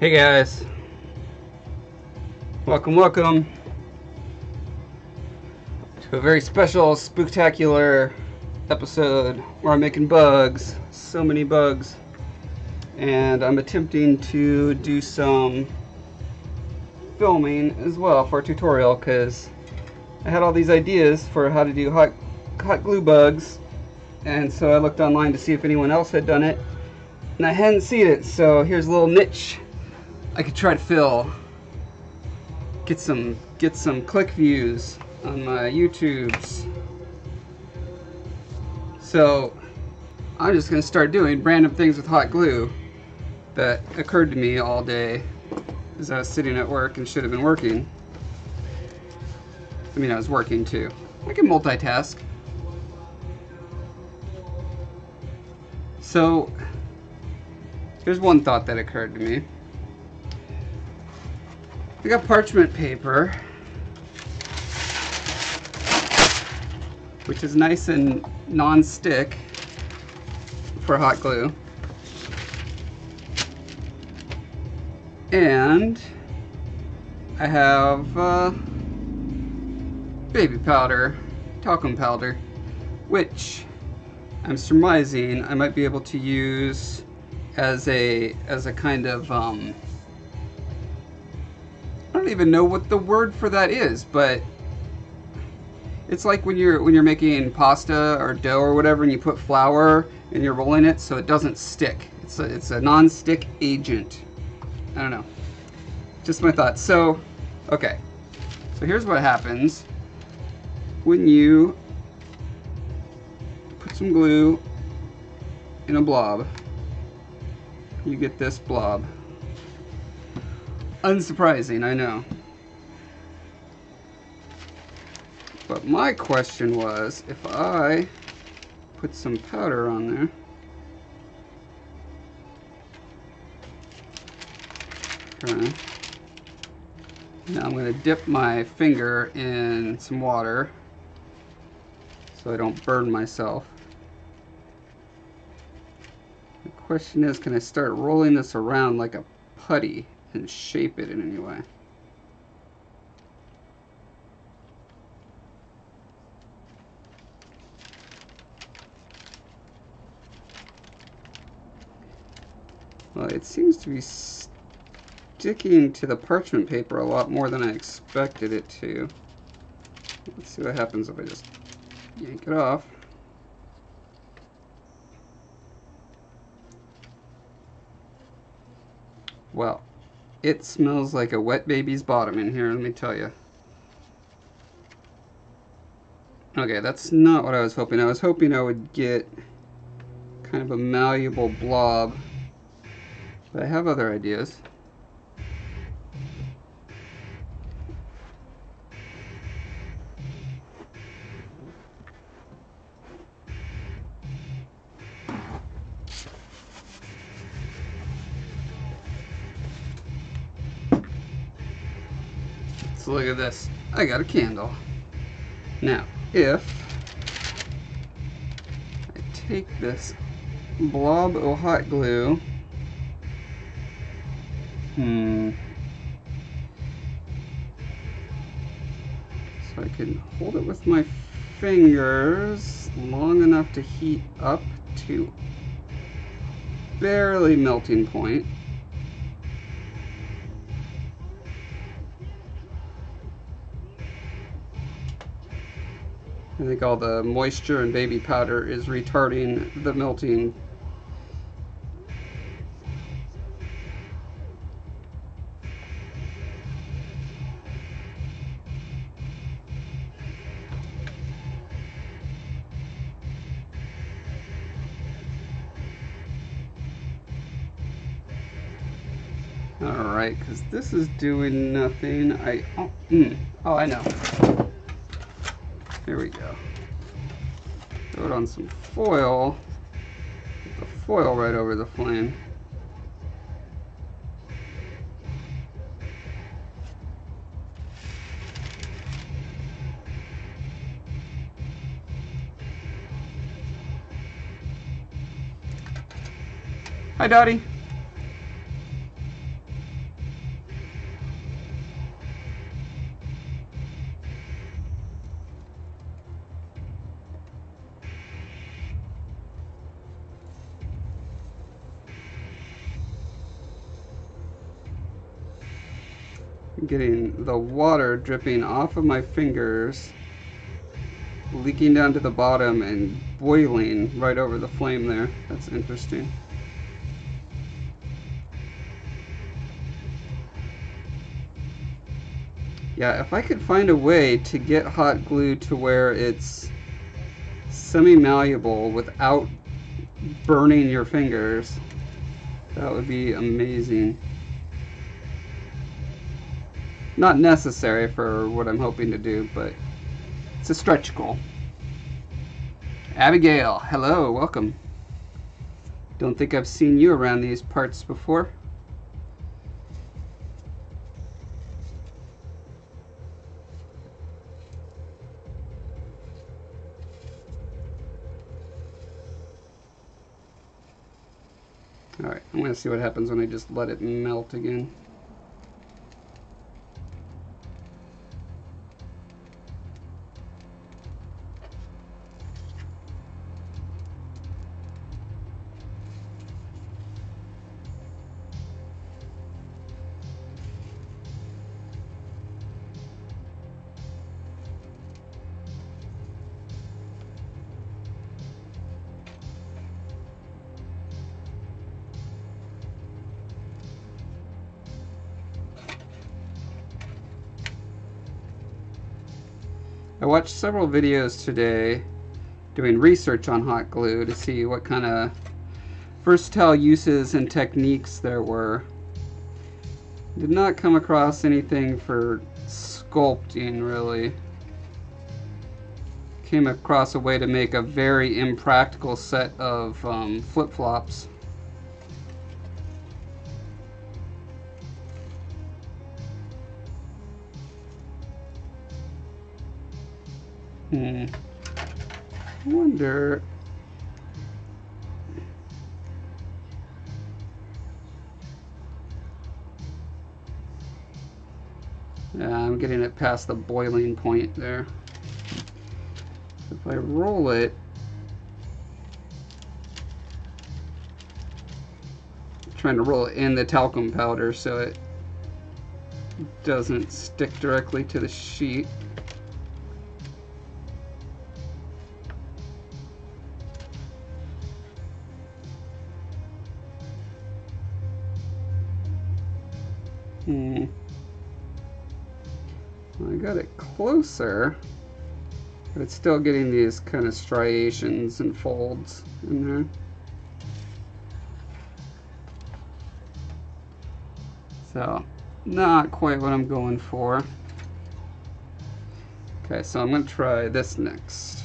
Hey guys, welcome to a very special, spooktacular episode where I'm making bugs, so many bugs, and I'm attempting to do some filming as well for a tutorial because I had all these ideas for how to do hot glue bugs, and so I looked online to see if anyone else had done it, and I hadn't seen it, so here's a little niche I could try to fill. Get some click views on my YouTubes. So I'm just gonna start doing random things with hot glue that occurred to me all day as I was sitting at work and should have been working. I mean, I was working too. I can multitask. So here's one thought that occurred to me. I got parchment paper, which is nice and non-stick for hot glue, and I have baby powder, talcum powder, which I'm surmising I might be able to use as a kind of I don't even know what the word for that is, but it's like when you're making pasta or dough or whatever, and you put flour and you're rolling it so it doesn't stick. It's a non-stick agent. I don't know. Just my thoughts. So, okay. So here's what happens when you put some glue in a blob. You get this blob. Unsurprising, I know. But my question was, if I put some powder on there, okay. Now I'm going to dip my finger in some water so I don't burn myself. The question is, can I start rolling this around like a putty and shape it in any way? Well, it seems to be sticking to the parchment paper a lot more than I expected it to. Let's see what happens if I just yank it off. Well, it smells like a wet baby's bottom in here, let me tell you. Okay, that's not what I was hoping. I was hoping I would get kind of a malleable blob, but I have other ideas. So look at this. I got a candle. Now, if I take this blob of hot glue, so I can hold it with my fingers long enough to heat up to barely melting point. I think all the moisture and baby powder is retarding the melting. Alright, because this is doing nothing. Oh, I know. Here we go. Throw it on some foil. Put the foil right over the flame. Hi, Dottie. I'm getting the water dripping off of my fingers, leaking down to the bottom and boiling right over the flame there. That's interesting. Yeah, if I could find a way to get hot glue to where it's semi-malleable without burning your fingers, that would be amazing. Not necessary for what I'm hoping to do, but it's a stretch goal. Abigail, hello, welcome. Don't think I've seen you around these parts before. Alright, I'm going to see what happens when I just let it melt again. I watched several videos today doing research on hot glue to see what kind of versatile uses and techniques there were. Did not come across anything for sculpting really. Came across a way to make a very impractical set of flip-flops. I wonder. Yeah, I'm getting it past the boiling point there. If I roll it, I'm trying to roll it in the talcum powder so it doesn't stick directly to the sheet. I got it closer, but it's still getting these kind of striations and folds in there. So, not quite what I'm going for. Okay, so I'm going to try this next.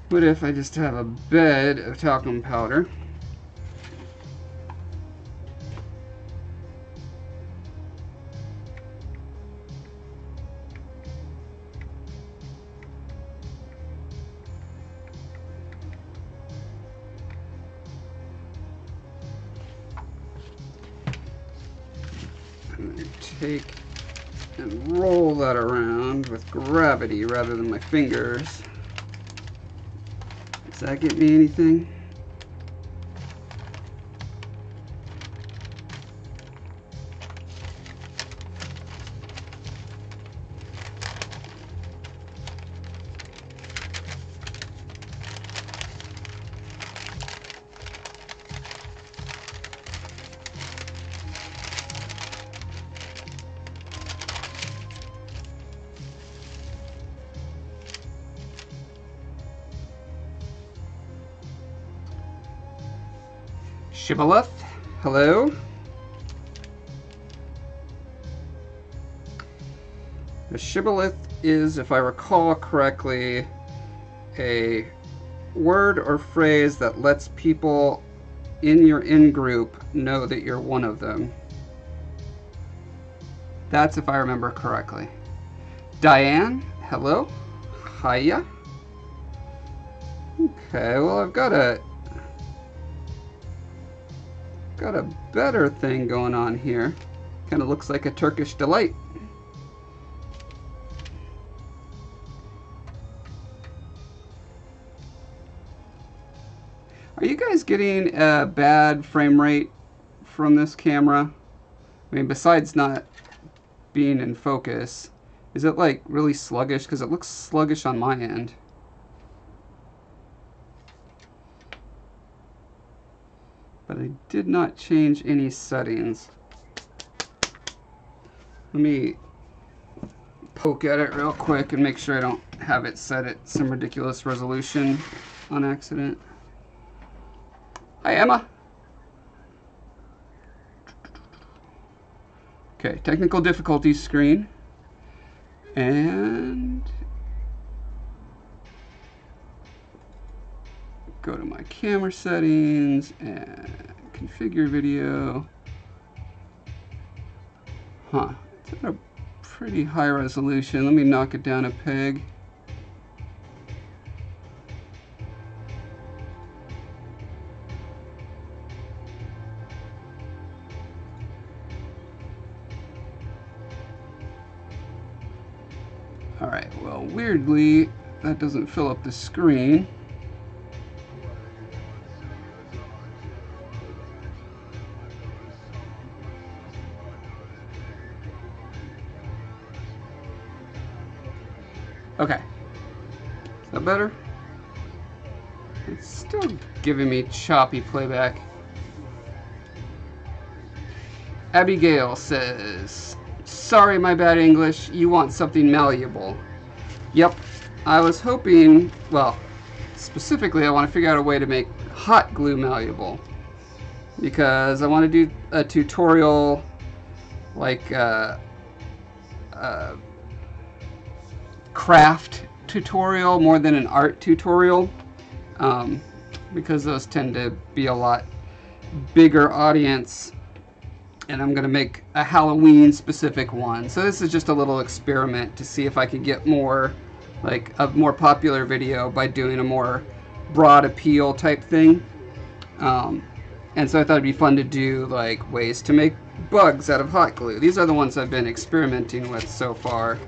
What if I just have a bed of talcum powder? And then take and roll that around with gravity rather than my fingers. Does that get me anything? Shibboleth, hello. A shibboleth is, if I recall correctly, a word or phrase that lets people in your in-group know that you're one of them. That's if I remember correctly. Diane, hello. Hiya. Okay, well I've got a better thing going on here. Kind of looks like a Turkish delight. Are you guys getting a bad frame rate from this camera? I mean, besides not being in focus, is it like really sluggish? Because it looks sluggish on my end. But I did not change any settings. Let me poke at it real quick and make sure I don't have it set at some ridiculous resolution on accident. Hi, Emma. Okay, technical difficulties screen. And go to my camera settings and configure video. Huh, it's at a pretty high resolution. Let me knock it down a peg. Alright, well, weirdly, that doesn't fill up the screen. Okay. Is that better? It's still giving me choppy playback. Abigail says, sorry, my bad English. You want something malleable. Yep. I was hoping, well, specifically I want to figure out a way to make hot glue malleable. Because I want to do a tutorial like craft tutorial more than an art tutorial, because those tend to be a lot bigger audience, and I'm gonna make a Halloween specific one. So this is just a little experiment to see if I can get more, like a more popular video by doing a more broad appeal type thing. And so I thought it'd be fun to do like ways to make bugs out of hot glue. These are the ones I've been experimenting with so far.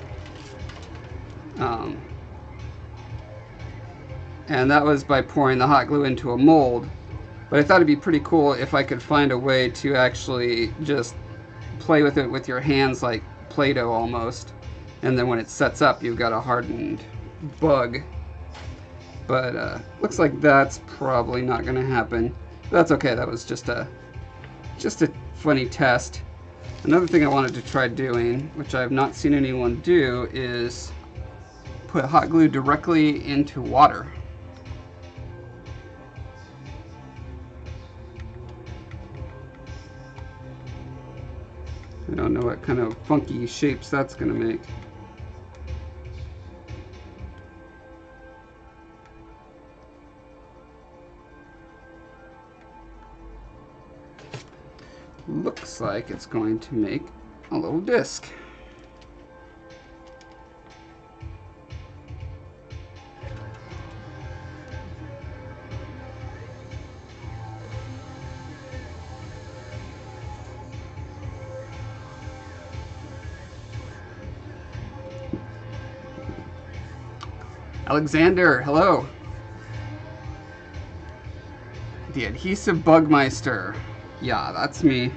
And that was by pouring the hot glue into a mold. But I thought it'd be pretty cool if I could find a way to actually just play with it with your hands like Play-Doh almost. And then when it sets up, you've got a hardened bug. But looks like that's probably not going to happen. That's okay, that was just a funny test. Another thing I wanted to try doing, which I have not seen anyone do, is put hot glue directly into water. I don't know what kind of funky shapes that's going to make. Looks like it's going to make a little disc. Alexander, hello. The Adhesive Bugmeister. Yeah, that's me.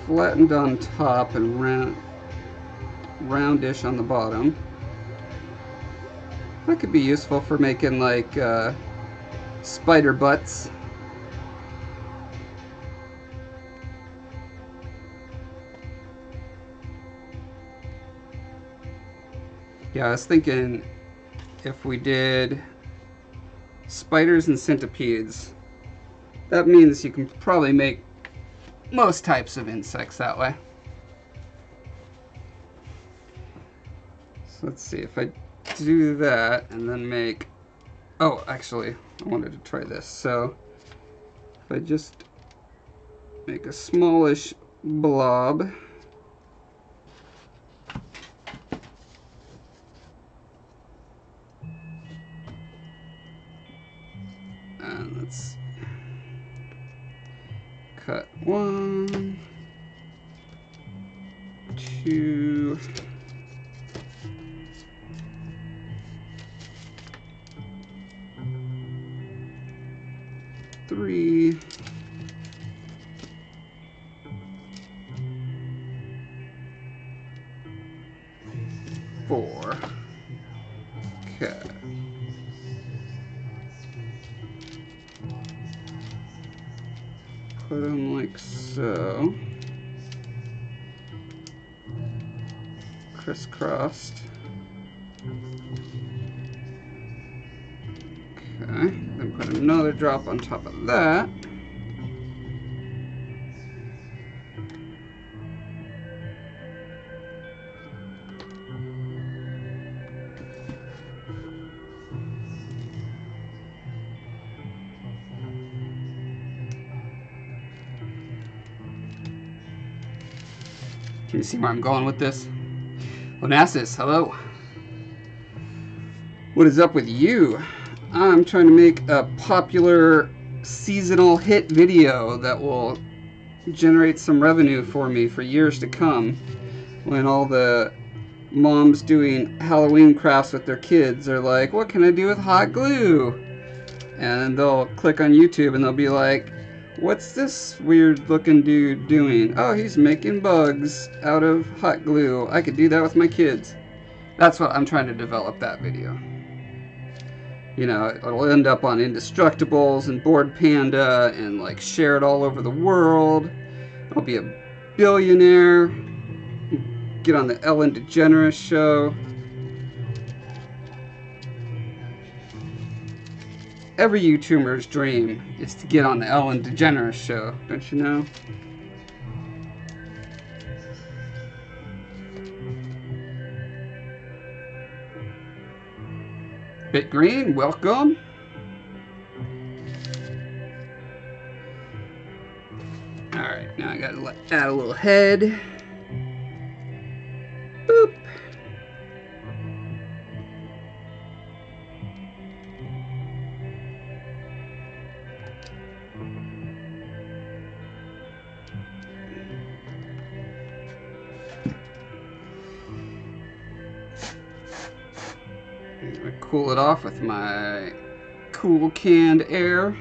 Flattened on top and roundish on the bottom. That could be useful for making like spider butts. Yeah, I was thinking if we did spiders and centipedes, that means you can probably make most types of insects that way. So let's see if I do that and then make, oh, actually, I wanted to try this. So if I just make a smallish blob, and let's cut 1, 2, 3. Four. Okay. Put them like so. Crisscrossed. Okay. Then put another drop on top of that. Can you see where I'm going with this? Onassis, hello. What is up with you? I'm trying to make a popular seasonal hit video that will generate some revenue for me for years to come, when all the moms doing Halloween crafts with their kids are like, what can I do with hot glue? And they'll click on YouTube and they'll be like, what's this weird looking dude doing? Oh, he's making bugs out of hot glue. I could do that with my kids. That's what I'm trying to develop that video. You know, it'll end up on Indestructibles and Board Panda and like share it all over the world. I'll be a billionaire. Get on the Ellen DeGeneres show. Every YouTuber's dream is to get on the Ellen DeGeneres show, don't you know? Bit Green, welcome. Alright, now I gotta add a little head. Boop. I cool it off with my cool canned air.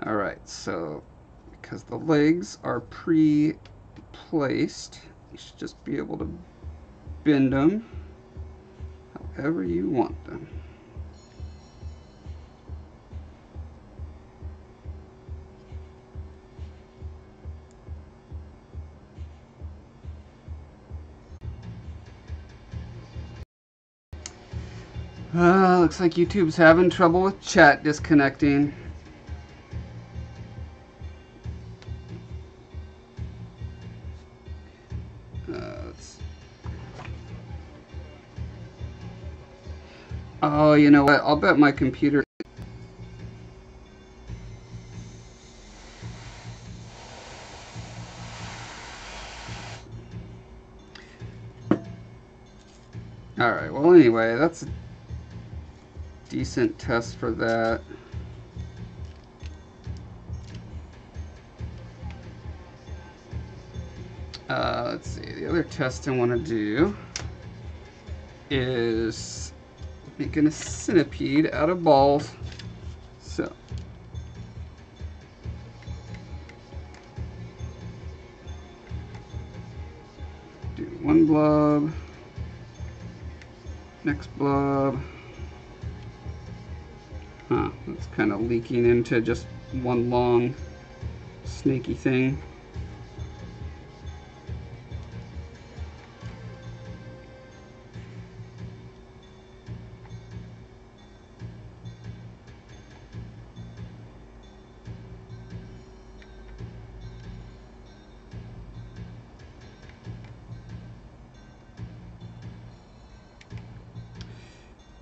Alright, so because the legs are pre-placed, you should just be able to bend them however you want them. Looks like YouTube's having trouble with chat disconnecting. Oh, you know what? I'll bet my computer... Alright, well anyway, that's a decent test for that. Let's see, the other test I want to do is making a centipede out of balls. So, do one blob, next blob. Huh, that's kind of leaking into just one long snaky thing.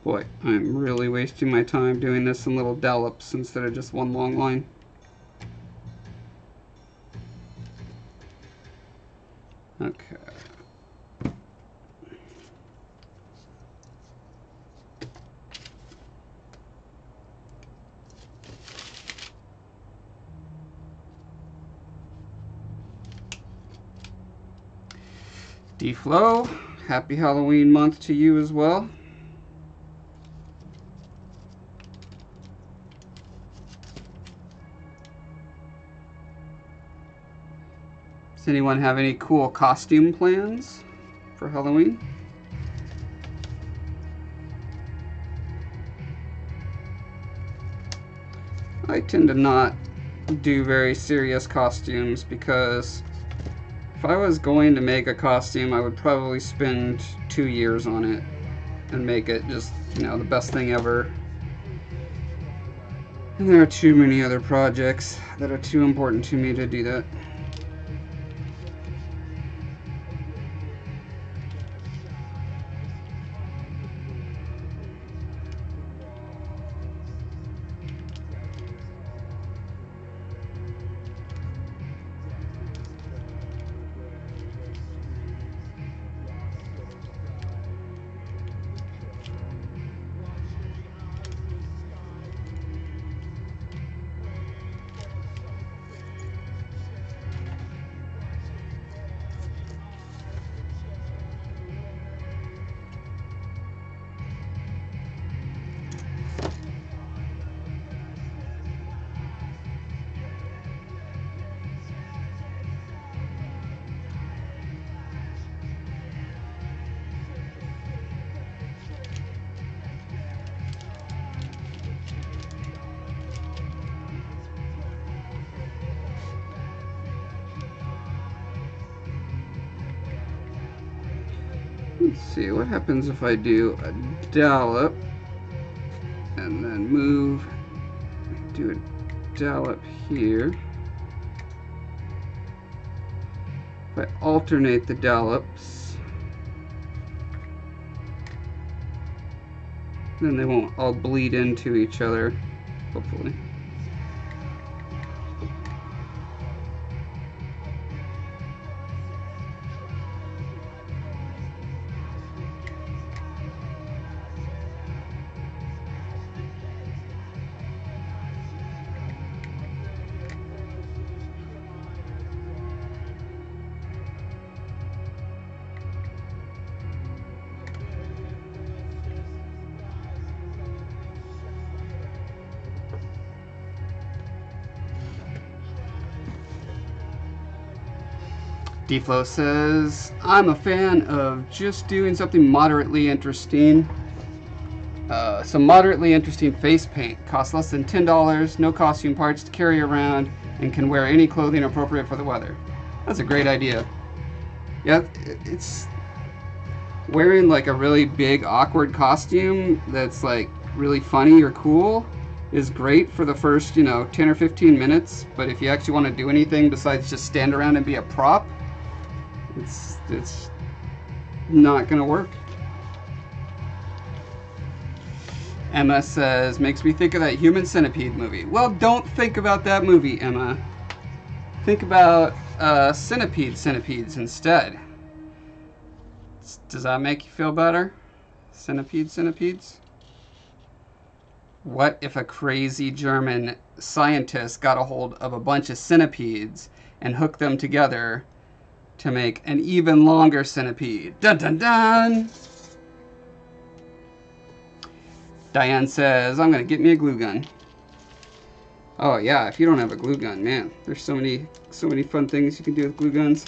Boy, I'm really wasting my time doing this in little dollops instead of just one long line. Okay. D-Flow, happy Halloween month to you as well. Does anyone have any cool costume plans for Halloween? I tend to not do very serious costumes because if I was going to make a costume, I would probably spend 2 years on it and make it just, you know, the best thing ever. And there are too many other projects that are too important to me to do that. Let's see, what happens if I do a dollop and then do a dollop here. If I alternate the dollops, then they won't all bleed into each other, hopefully. D-Flow says, I'm a fan of just doing something moderately interesting. Some moderately interesting face paint. Costs less than $10, no costume parts to carry around, and can wear any clothing appropriate for the weather. That's a great idea. Yeah, it's wearing like a really big awkward costume that's like really funny or cool is great for the first, 10 or 15 minutes, but if you actually want to do anything besides just stand around and be a prop, it's not gonna work. Emma says, makes me think of that Human Centipede movie. Well, don't think about that movie, Emma. Think about centipedes instead. Does that make you feel better? Centipedes? What if a crazy German scientist got a hold of a bunch of centipedes and hooked them together to make an even longer centipede? Dun dun dun! Diane says, I'm gonna get me a glue gun. Oh yeah, if you don't have a glue gun, man, there's so many fun things you can do with glue guns.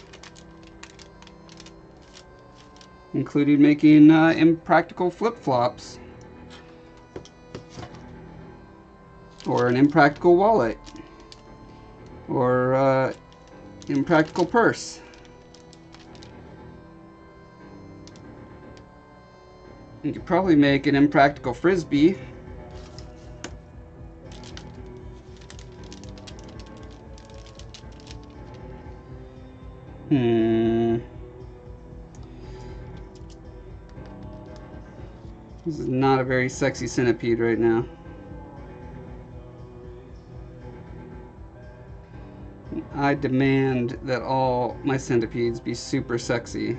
Including making impractical flip-flops. Or an impractical wallet. Or impractical purse. You could probably make an impractical frisbee. This is not a very sexy centipede right now. I demand that all my centipedes be super sexy.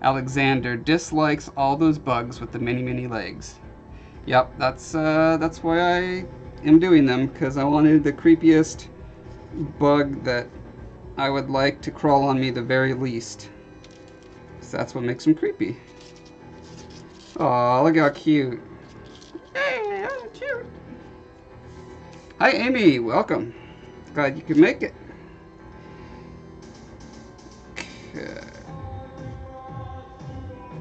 Alexander dislikes all those bugs with the many legs. Yep, that's why I am doing them, because I wanted the creepiest bug that I would like to crawl on me the very least. So that's what makes them creepy. Aw, look how cute. Hey, I'm cute. Hi, Amy. Welcome. Glad you could make it. Okay.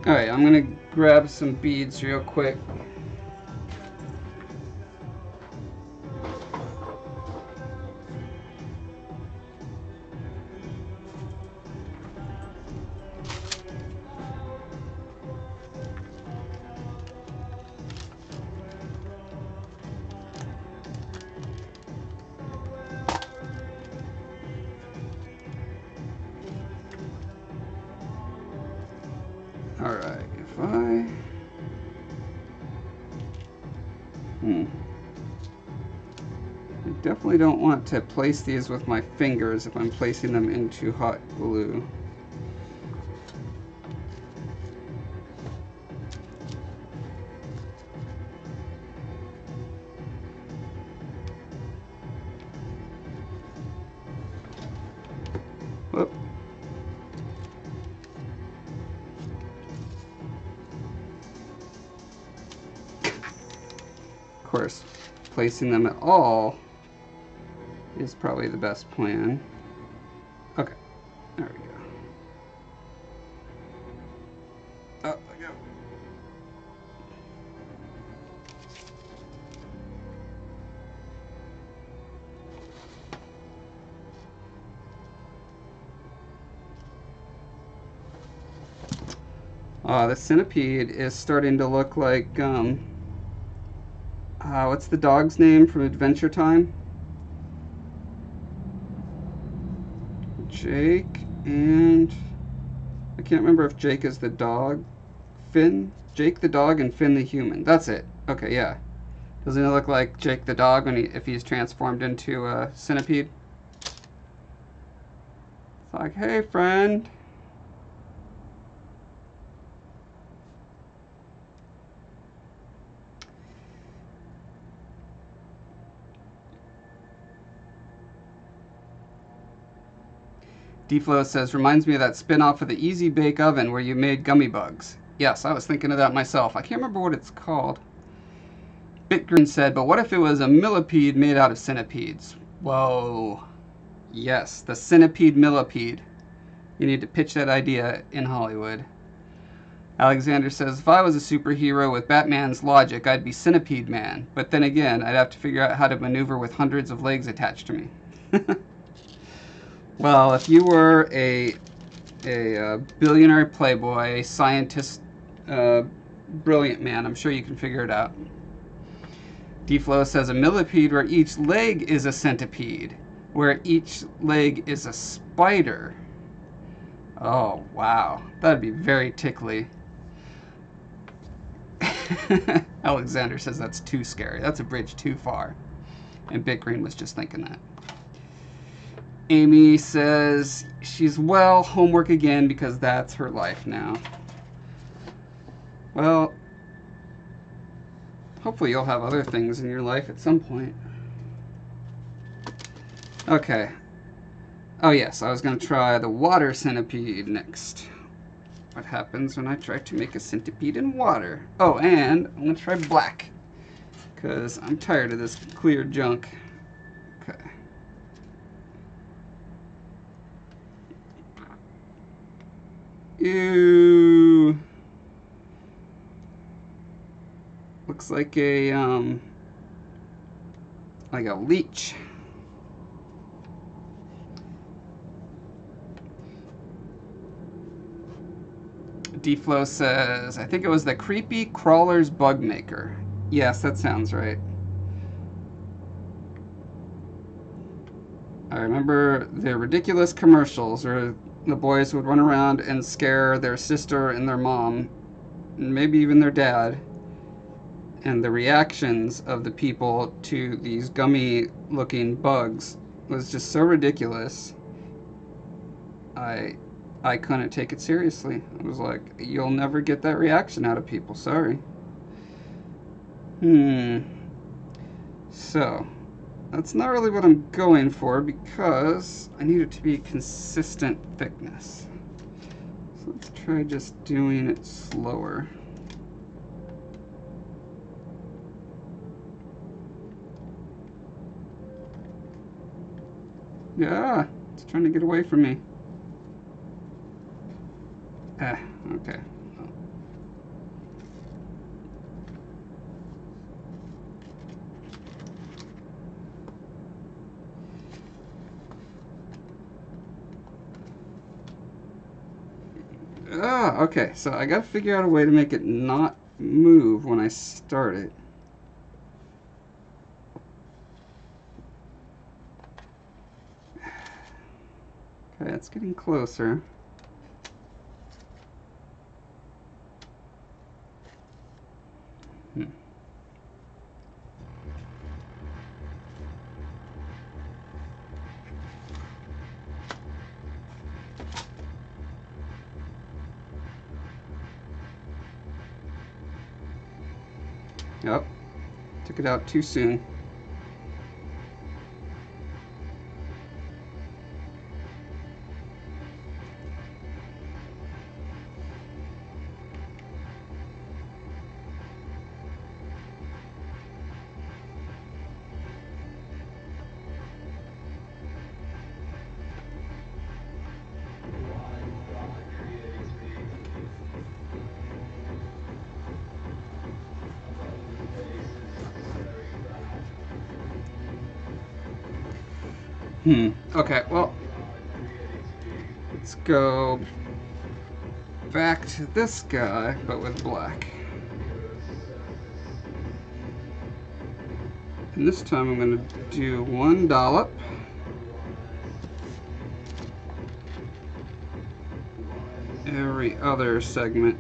Alright, I'm gonna grab some beads real quick. Alright, if I... I definitely don't want to place these with my fingers if I'm placing them into hot glue. Whoop. Of course, placing them at all is probably the best plan. Okay, there we go. Up I go. The centipede is starting to look like, what's the dog's name from Adventure Time? Jake and... I can't remember if Jake is the dog. Finn? Jake the dog and Finn the human. That's it. Okay, yeah. Doesn't it look like Jake the dog when if he's transformed into a centipede? It's like, hey, friend. D-Flow says, reminds me of that spin-off of the Easy Bake Oven where you made gummy bugs. Yes, I was thinking of that myself. I can't remember what it's called. Bitgreen said, but what if it was a millipede made out of centipedes? Whoa. Yes, the centipede millipede. You need to pitch that idea in Hollywood. Alexander says, if I was a superhero with Batman's logic, I'd be Centipede Man. But then again, I'd have to figure out how to maneuver with hundreds of legs attached to me. Well, if you were a billionaire playboy, scientist, brilliant man, I'm sure you can figure it out. D-Flow says a millipede where each leg is a centipede, where each leg is a spider. Oh, wow. That'd be very tickly. Alexander says that's too scary. That's a bridge too far. And Bitgreen was just thinking that. Amy says she's well, homework again because that's her life now. Well, hopefully you'll have other things in your life at some point. Okay. Oh yes, I was going to try the water centipede next. What happens when I try to make a centipede in water? Oh, and I'm going to try black. Because I'm tired of this clear junk. Okay. Ew. Looks like a leech. D-Flow says, I think it was the Creepy Crawlers Bug Maker. Yes, that sounds right. I remember the ridiculous commercials where the boys would run around and scare their sister and their mom, and maybe even their dad, and the reactions of the people to these gummy-looking bugs was just so ridiculous. I couldn't take it seriously. I was like, you'll never get that reaction out of people, sorry. So, that's not really what I'm going for because I need it to be consistent thickness. So let's try just doing it slower. Yeah, it's trying to get away from me. Okay. Okay, so I gotta figure out a way to make it not move when I start it. Okay, it's getting closer. Yep, took it out too soon. Okay, well, let's go back to this guy, but with black. And this time I'm going to do one dollop. Every other segment.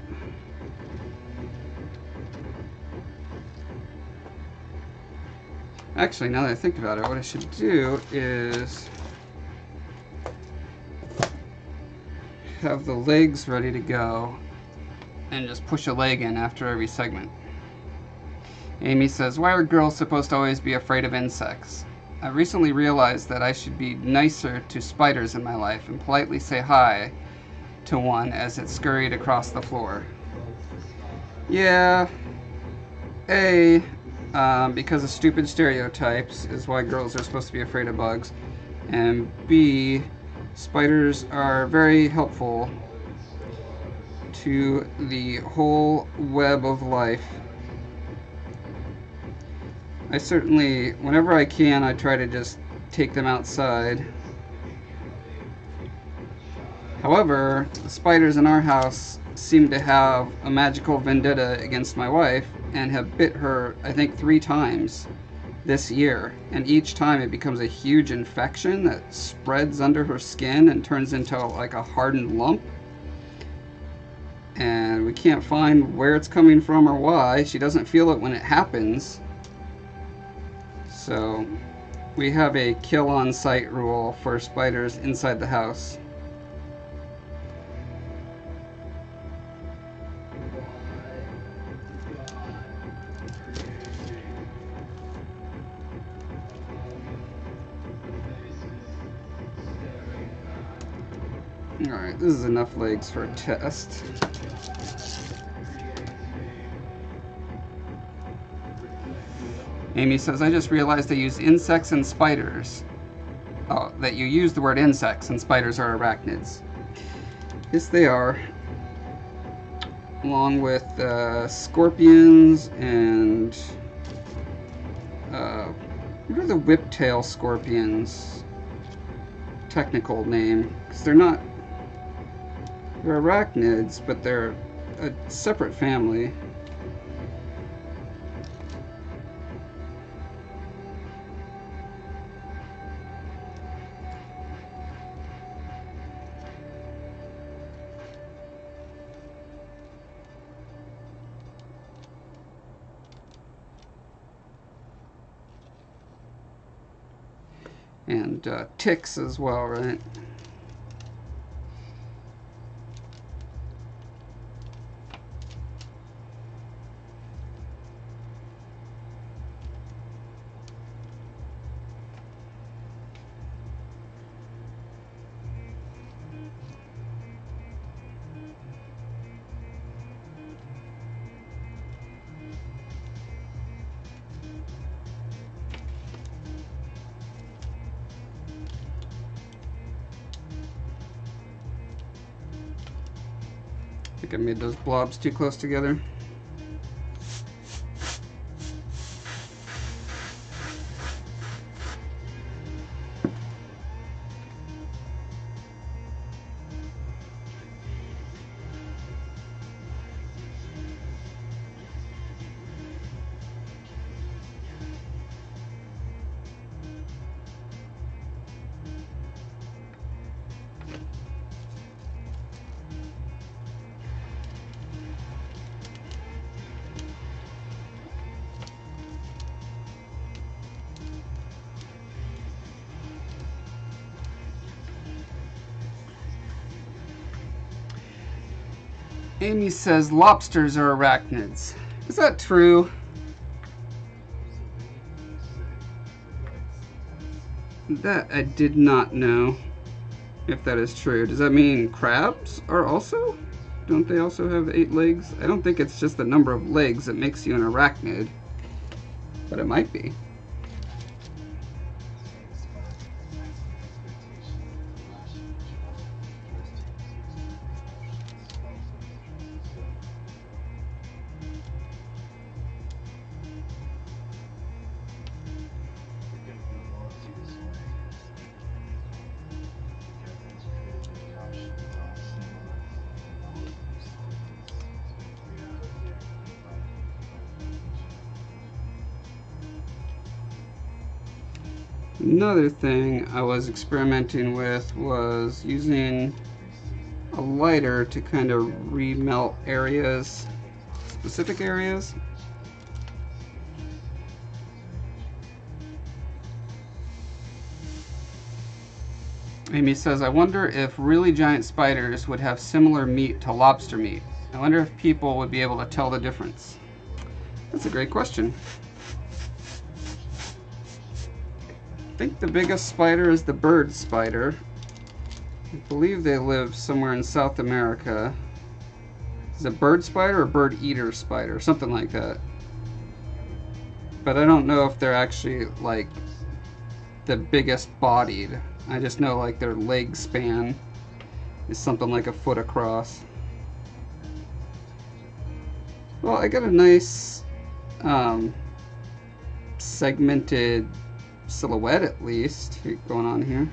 Actually, now that I think about it, what I should do is have the legs ready to go and just push a leg in after every segment. Amy says, why are girls supposed to always be afraid of insects? I recently realized that I should be nicer to spiders in my life and politely say hi to one as it scurried across the floor. Yeah, because of stupid stereotypes is why girls are supposed to be afraid of bugs, and B, spiders are very helpful to the whole web of life. I certainly, whenever I can, I try to just take them outside. However, the spiders in our house seem to have a magical vendetta against my wife and have bit her, I think, 3 times this year. And each time it becomes a huge infection that spreads under her skin and turns into like a hardened lump. And we can't find where it's coming from or why. She doesn't feel it when it happens. So we have a kill on sight rule for spiders inside the house. Alright, this is enough legs for a test. Amy says, I just realized I use insects and spiders. Oh, that you use the word insects and spiders are arachnids. Yes, they are. Along with scorpions and what are the whiptail scorpions? Technical name, because they're arachnids, but they're a separate family. And ticks as well, right? I think I made those blobs too close together. Amy says lobsters are arachnids. Is that true? That I did not know if that is true. Does that mean crabs are also? Don't they also have 8 legs? I don't think it's just the number of legs that makes you an arachnid, but it might be. Another thing I was experimenting with was using a lighter to kind of remelt areas, specific areas. Amy says, I wonder if really giant spiders would have similar meat to lobster meat. I wonder if people would be able to tell the difference. That's a great question. I think the biggest spider is the bird spider. I believe they live somewhere in South America. Is it bird spider or bird eater spider? Something like that. But I don't know if they're actually like the biggest bodied. I just know like their leg span is something like a foot across. Well, I got a nice segmented silhouette at least going on here.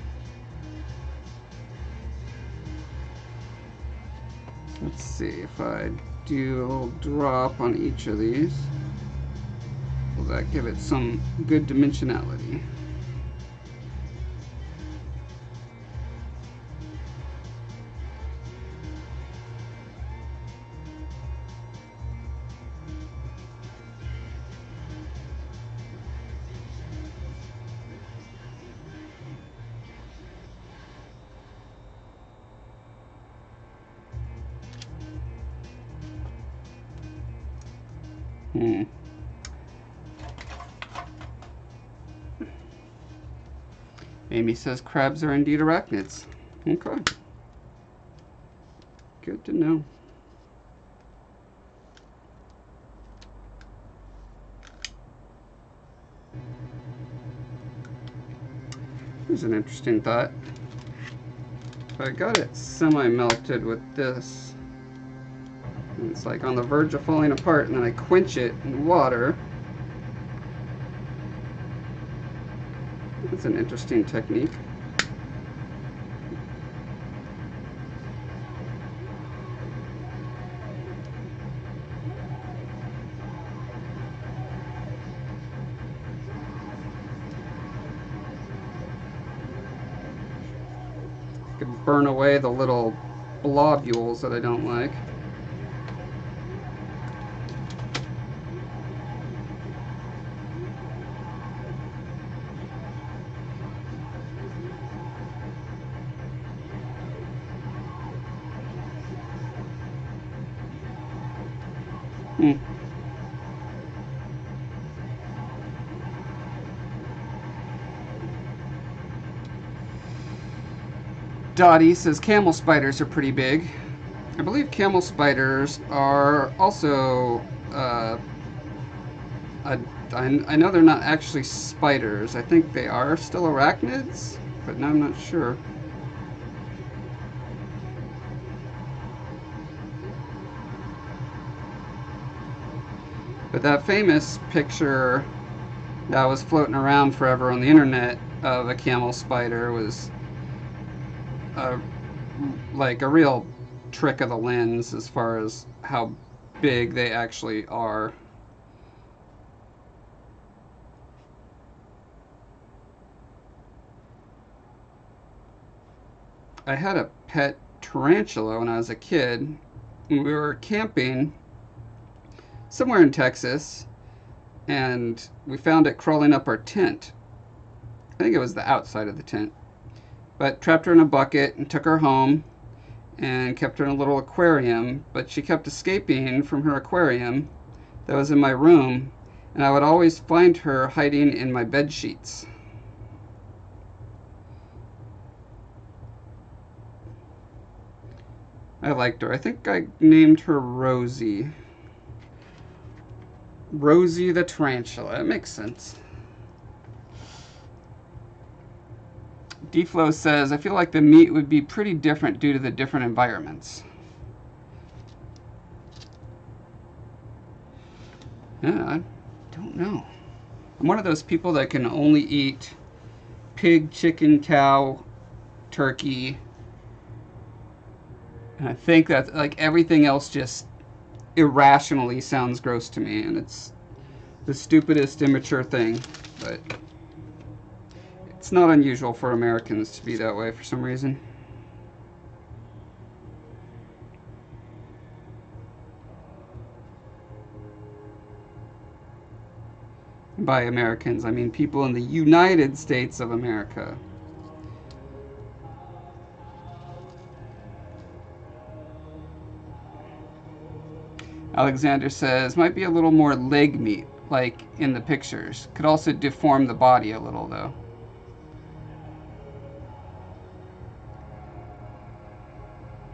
Let's see if I do a little drop on each of these. Will that give it some good dimensionality? Amy says crabs are indeed arachnids. Okay. Good to know. Here's an interesting thought. If I got it semi-melted with this, and it's like on the verge of falling apart, and then I quench it in water. That's an interesting technique. Could burn away the little blobules that I don't like. Dottie says camel spiders are pretty big. I believe camel spiders are also, I know they're not actually spiders. I think they are still arachnids, but now I'm not sure. But that famous picture that was floating around forever on the internet of a camel spider was like a real trick of the lens as far as how big they actually are. I had a pet tarantula when I was a kid. We were camping somewhere in Texas, and we found it crawling up our tent. I think it was the outside of the tent. But trapped her in a bucket and took her home and kept her in a little aquarium. But she kept escaping from her aquarium that was in my room, and I would always find her hiding in my bed sheets. I liked her. I think I named her Rosie. Rosie the tarantula. It makes sense. D-Flow says, I feel like the meat would be pretty different due to the different environments. Yeah, I don't know. I'm one of those people that can only eat pig, chicken, cow, turkey. And I think that like everything else just irrationally sounds gross to me, and it's the stupidest immature thing, but it's not unusual for Americans to be that way for some reason. By Americans, I mean people in the United States of America. Alexander says, might be a little more leg meat, like in the pictures. Could also deform the body a little, though.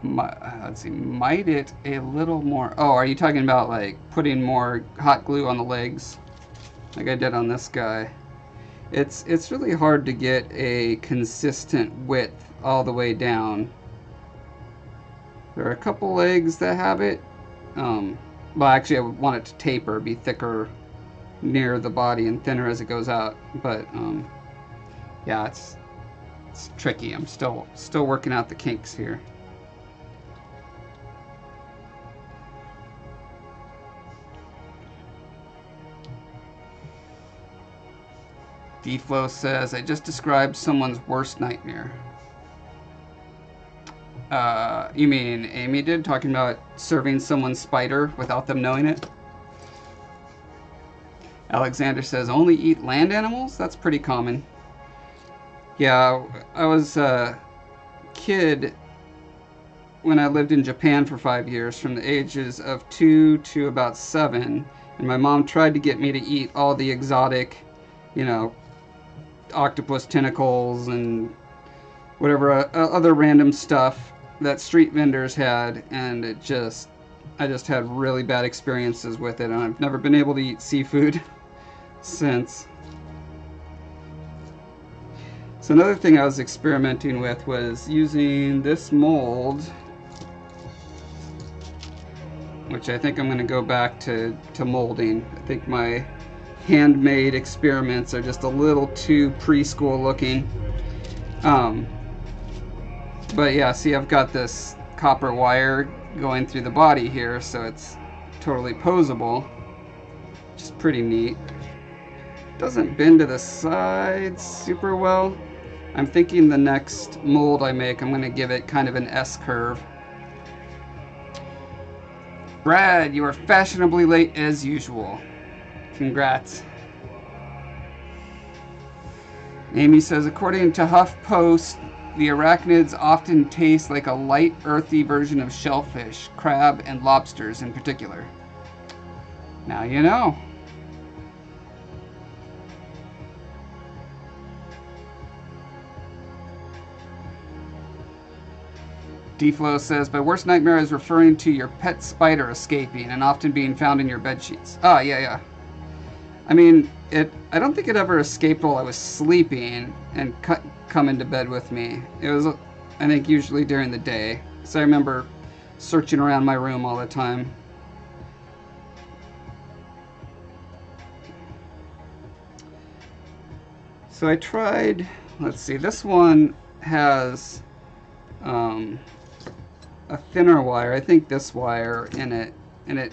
Let's see, might it a little more... Oh, are you talking about, like, putting more hot glue on the legs? Like I did on this guy. It's really hard to get a consistent width all the way down. There are a couple legs that have it. Well, actually, I would want it to taper, be thicker near the body and thinner as it goes out. But yeah, it's tricky. I'm still working out the kinks here. D-Flow says, I just described someone's worst nightmare. You mean Amy did, talking about serving someone's spider without them knowing it? Alexander says, only eat land animals? That's pretty common. Yeah, I was a kid when I lived in Japan for 5 years, from the ages of 2 to about 7, and my mom tried to get me to eat all the exotic, you know, octopus tentacles and whatever other random stuff that street vendors had, and I just had really bad experiences with it, and I've never been able to eat seafood since. So another thing I was experimenting with was using this mold, which I think I'm going to go back to molding. I think my handmade experiments are just a little too preschool looking. But yeah, see, I've got this copper wire going through the body here, so it's totally posable, which is pretty neat. Doesn't bend to the sides super well. I'm thinking the next mold I make, I'm going to give it kind of an S-curve. Brad, you are fashionably late as usual. Congrats. Amy says, according to HuffPost, the arachnids often taste like a light, earthy version of shellfish, crab, and lobsters in particular. Now you know. D-Flow says, my worst nightmare is referring to your pet spider escaping and often being found in your bed sheets. Ah, yeah. I mean, I don't think it ever escaped while I was sleeping and come into bed with me. It was, I think, usually during the day. So I remember searching around my room all the time. So I tried, let's see, this one has a thinner wire. I think this wire in it, and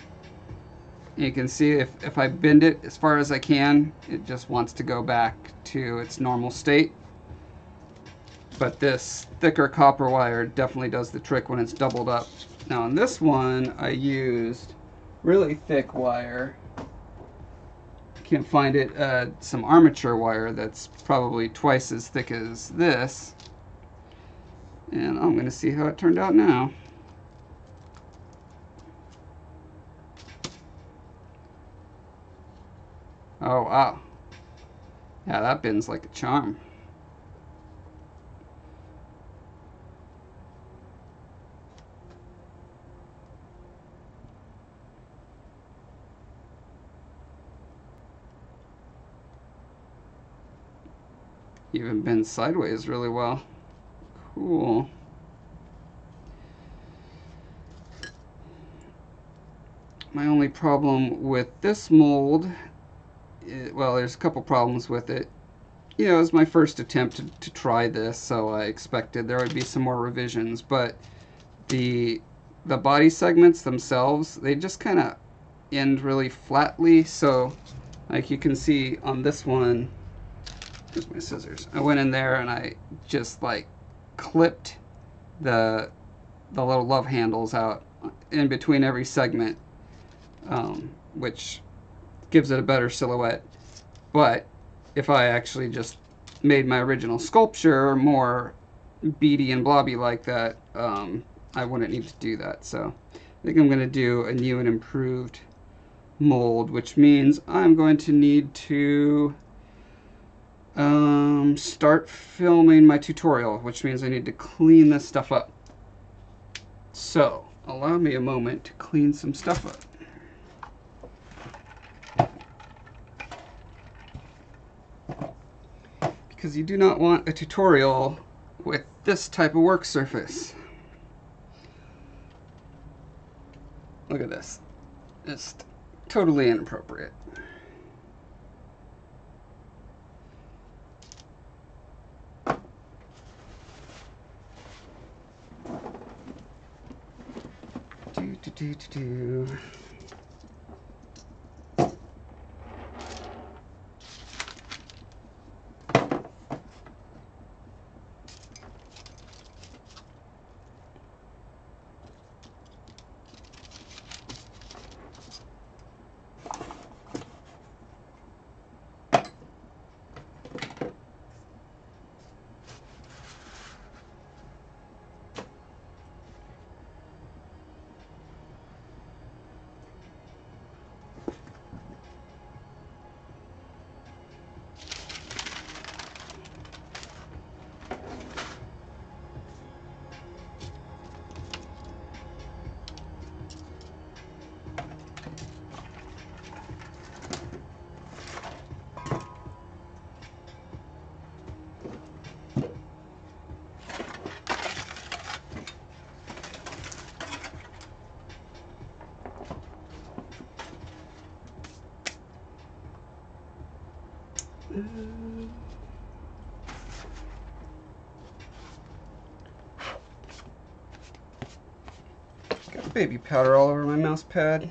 you can see if I bend it as far as I can, it just wants to go back to its normal state. But this thicker copper wire definitely does the trick when it's doubled up. Now on this one, I used really thick wire. Can't find it, some armature wire that's probably twice as thick as this. And I'm gonna see how it turned out now. Oh wow. Yeah, that bends like a charm. Even bends sideways really well. Cool. My only problem with this mold, well, there's a couple problems with it. You know, it was my first attempt to try this, so I expected there would be some more revisions, but the body segments themselves, they just kind of end really flatly. So like you can see on this one, here's my scissors, I went in there and I just like clipped the little love handles out in between every segment, which gives it a better silhouette. But if I actually just made my original sculpture more beady and blobby like that, I wouldn't need to do that. So I think I'm going to do a new and improved mold, which means I'm going to need to start filming my tutorial, which means I need to clean this stuff up. So allow me a moment to clean some stuff up. Because you do not want a tutorial with this type of work surface. Look at this. Just totally inappropriate. Do. Got baby powder all over my mouse pad.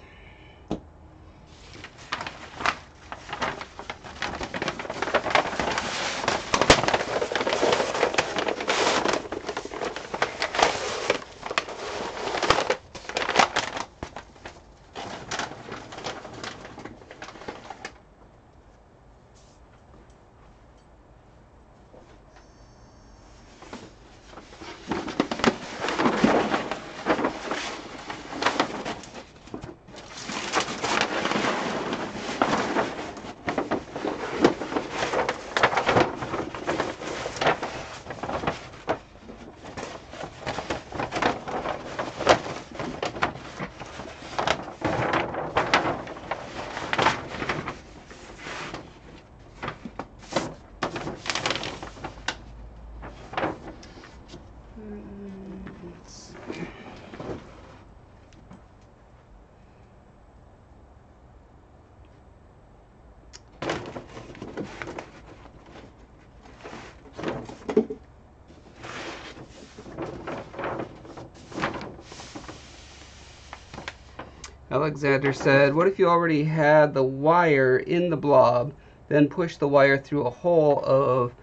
Alexander said, what if you already had the wire in the blob, then push the wire through a hole of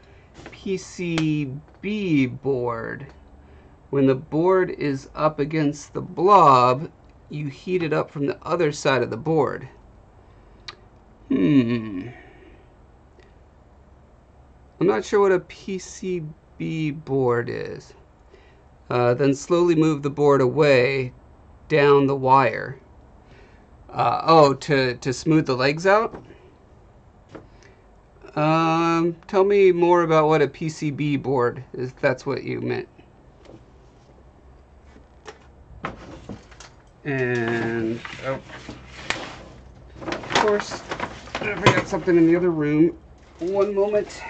PCB board? When the board is up against the blob, you heat it up from the other side of the board. I'm not sure what a PCB board is. Then slowly move the board away down the wire. To smooth the legs out? Tell me more about what a PCB board is, if that's what you meant. And, of course, I forgot something in the other room. One moment.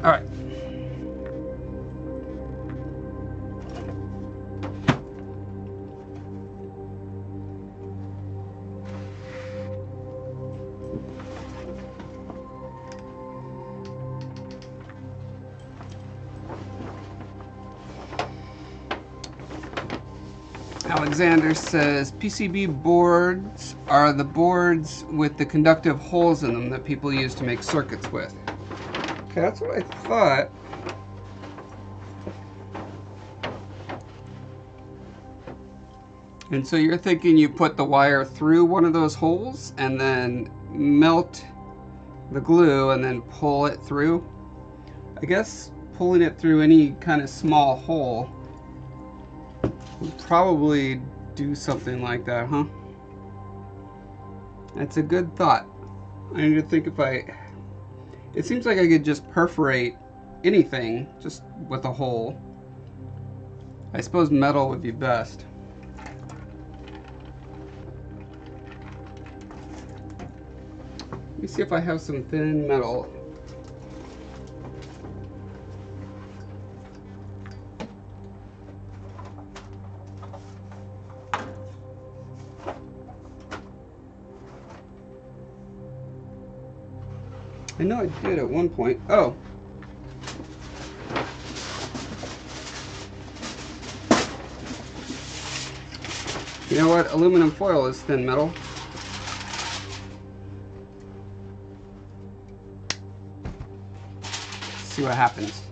All right. Alexander says PCB boards are the boards with the conductive holes in them that people use to make circuits with. Okay, that's what I thought. And so you're thinking you put the wire through one of those holes and then melt the glue and then pull it through? I guess pulling it through any kind of small hole would probably do something like that, huh? That's a good thought. I need to think if it seems like I could just perforate anything just with a hole. I suppose metal would be best. Let me see if I have some thin metal. I know I did at one point. Oh, You know what? Aluminum foil is thin metal. Let's see what happens.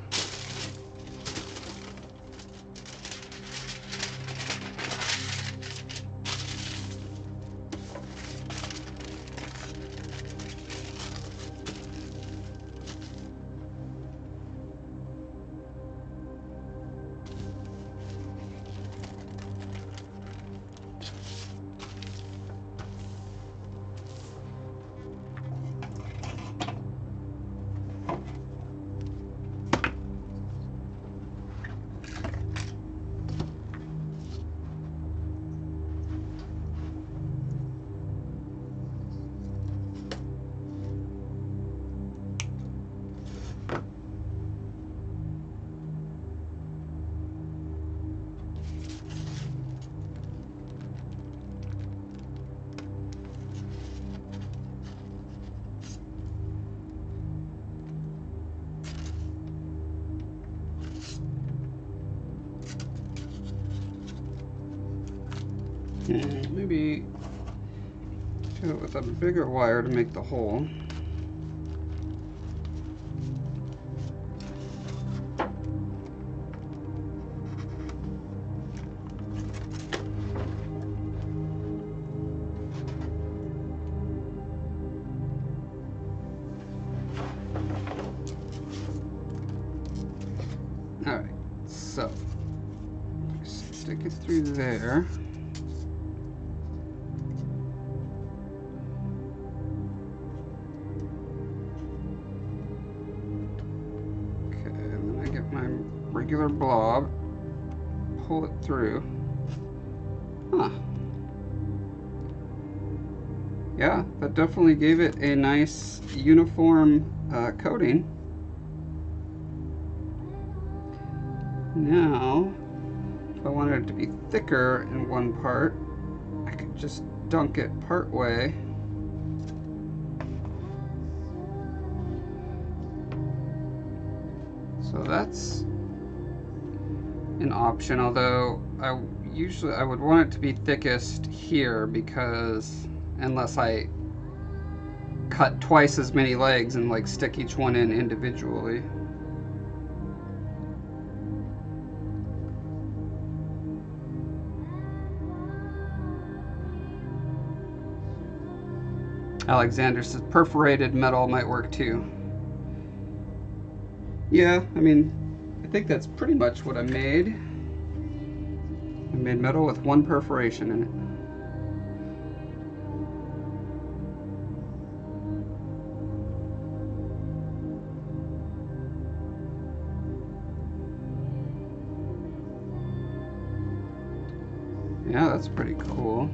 Maybe do it with a bigger wire to make the hole. All right, so stick it through there. Regular blob, pull it through. Huh. Yeah, that definitely gave it a nice uniform coating. Now, if I wanted it to be thicker in one part, I could just dunk it part way. So that's an option, although I would want it to be thickest here, because unless I cut twice as many legs and like stick each one in individually. Alexander says perforated metal might work too. Yeah, I mean, I think that's pretty much what I made. I made metal with one perforation in it. Yeah, that's pretty cool.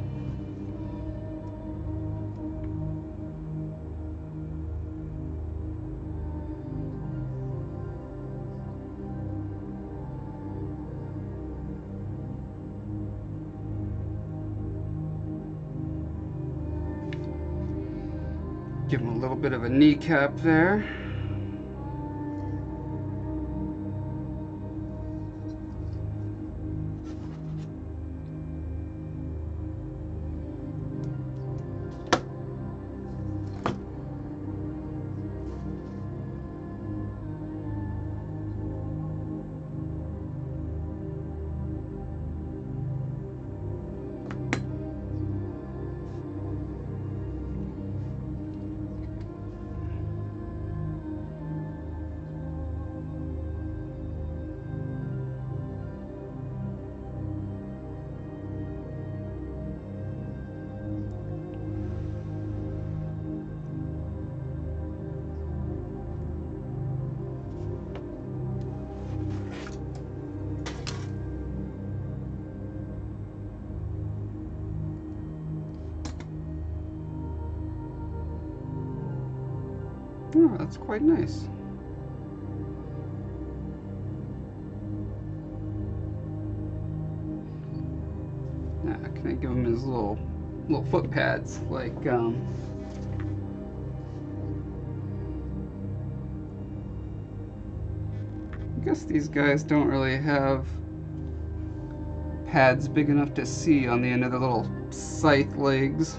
Give him a little bit of a kneecap there. Oh, that's quite nice. Now, can I give him his little foot pads, like I guess these guys don't really have pads big enough to see on the end of the little scythe legs.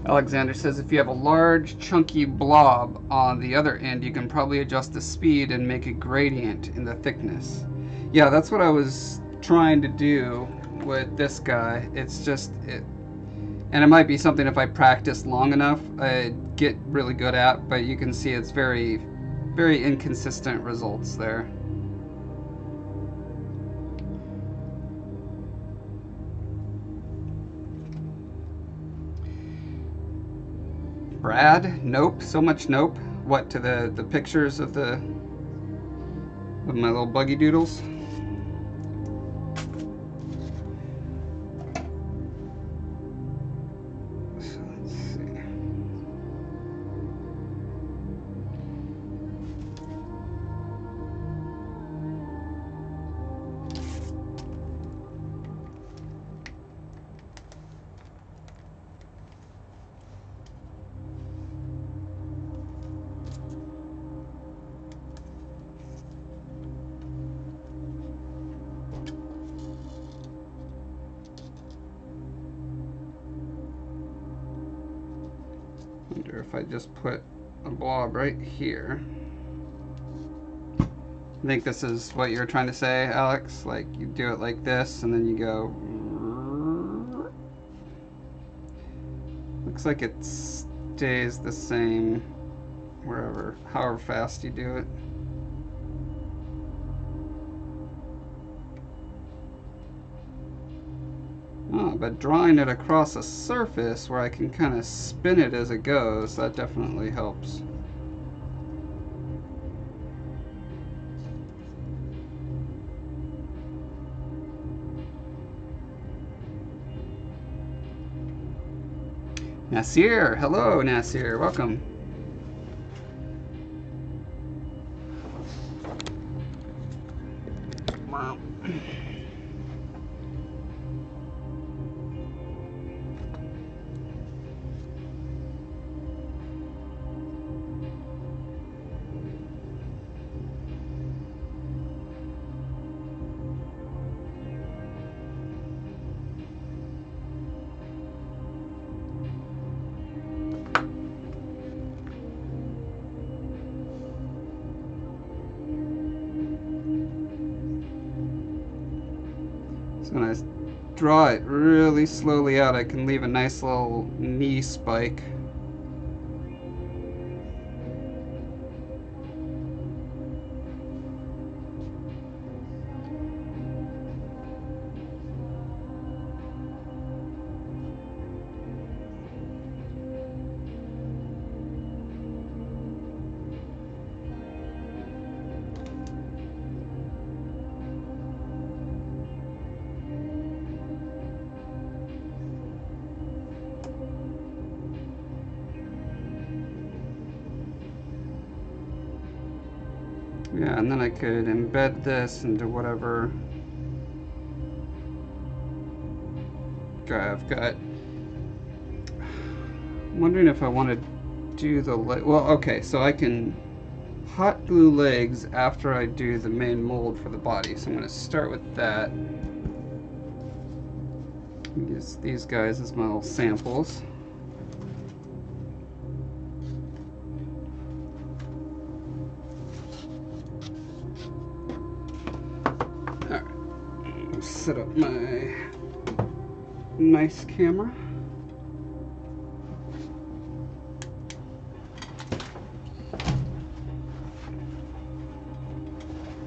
Alexander says if you have a large chunky blob on the other end, you can probably adjust the speed and make a gradient in the thickness. Yeah, that's what I was trying to do with this guy. It's just and it might be something if I practice long enough I'd get really good at, but you can see it's very inconsistent results there. Brad, nope, so much nope. What, to the pictures of my little buggy doodles? So let's see. Wonder if I just put a blob right here. I think this is what you're trying to say, Alex. Like you do it like this and then you go. Looks like it stays the same however fast you do it. Oh, but drawing it across a surface where I can kind of spin it as it goes, that definitely helps. Nasir, hello Nasir, welcome. Wow. When I draw it really slowly out, I can leave a nice little knee spike. Yeah, and then I could embed this into whatever guy I've got. I'm wondering if I want to do the well, okay, so I can hot glue legs after I do the main mold for the body. So I'm going to start with that. Use these guys as my little samples. Set up my nice camera.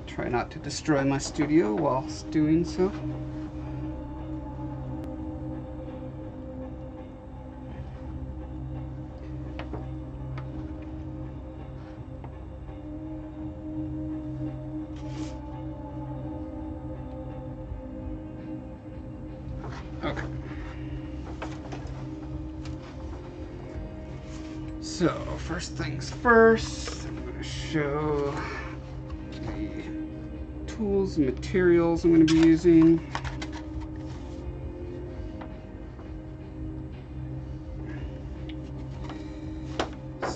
Try not to destroy my studio whilst doing so. Okay. So, first things first, I'm going to show the tools and materials I'm going to be using.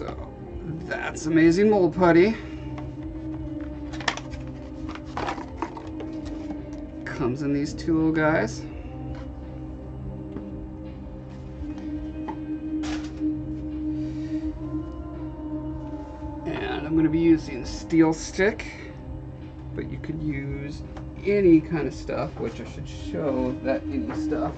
So that's Amazing Mold Putty. Comes in these two little guys. And I'm going to be using steel stick, but you could use any kind of stuff, which I should show that any stuff.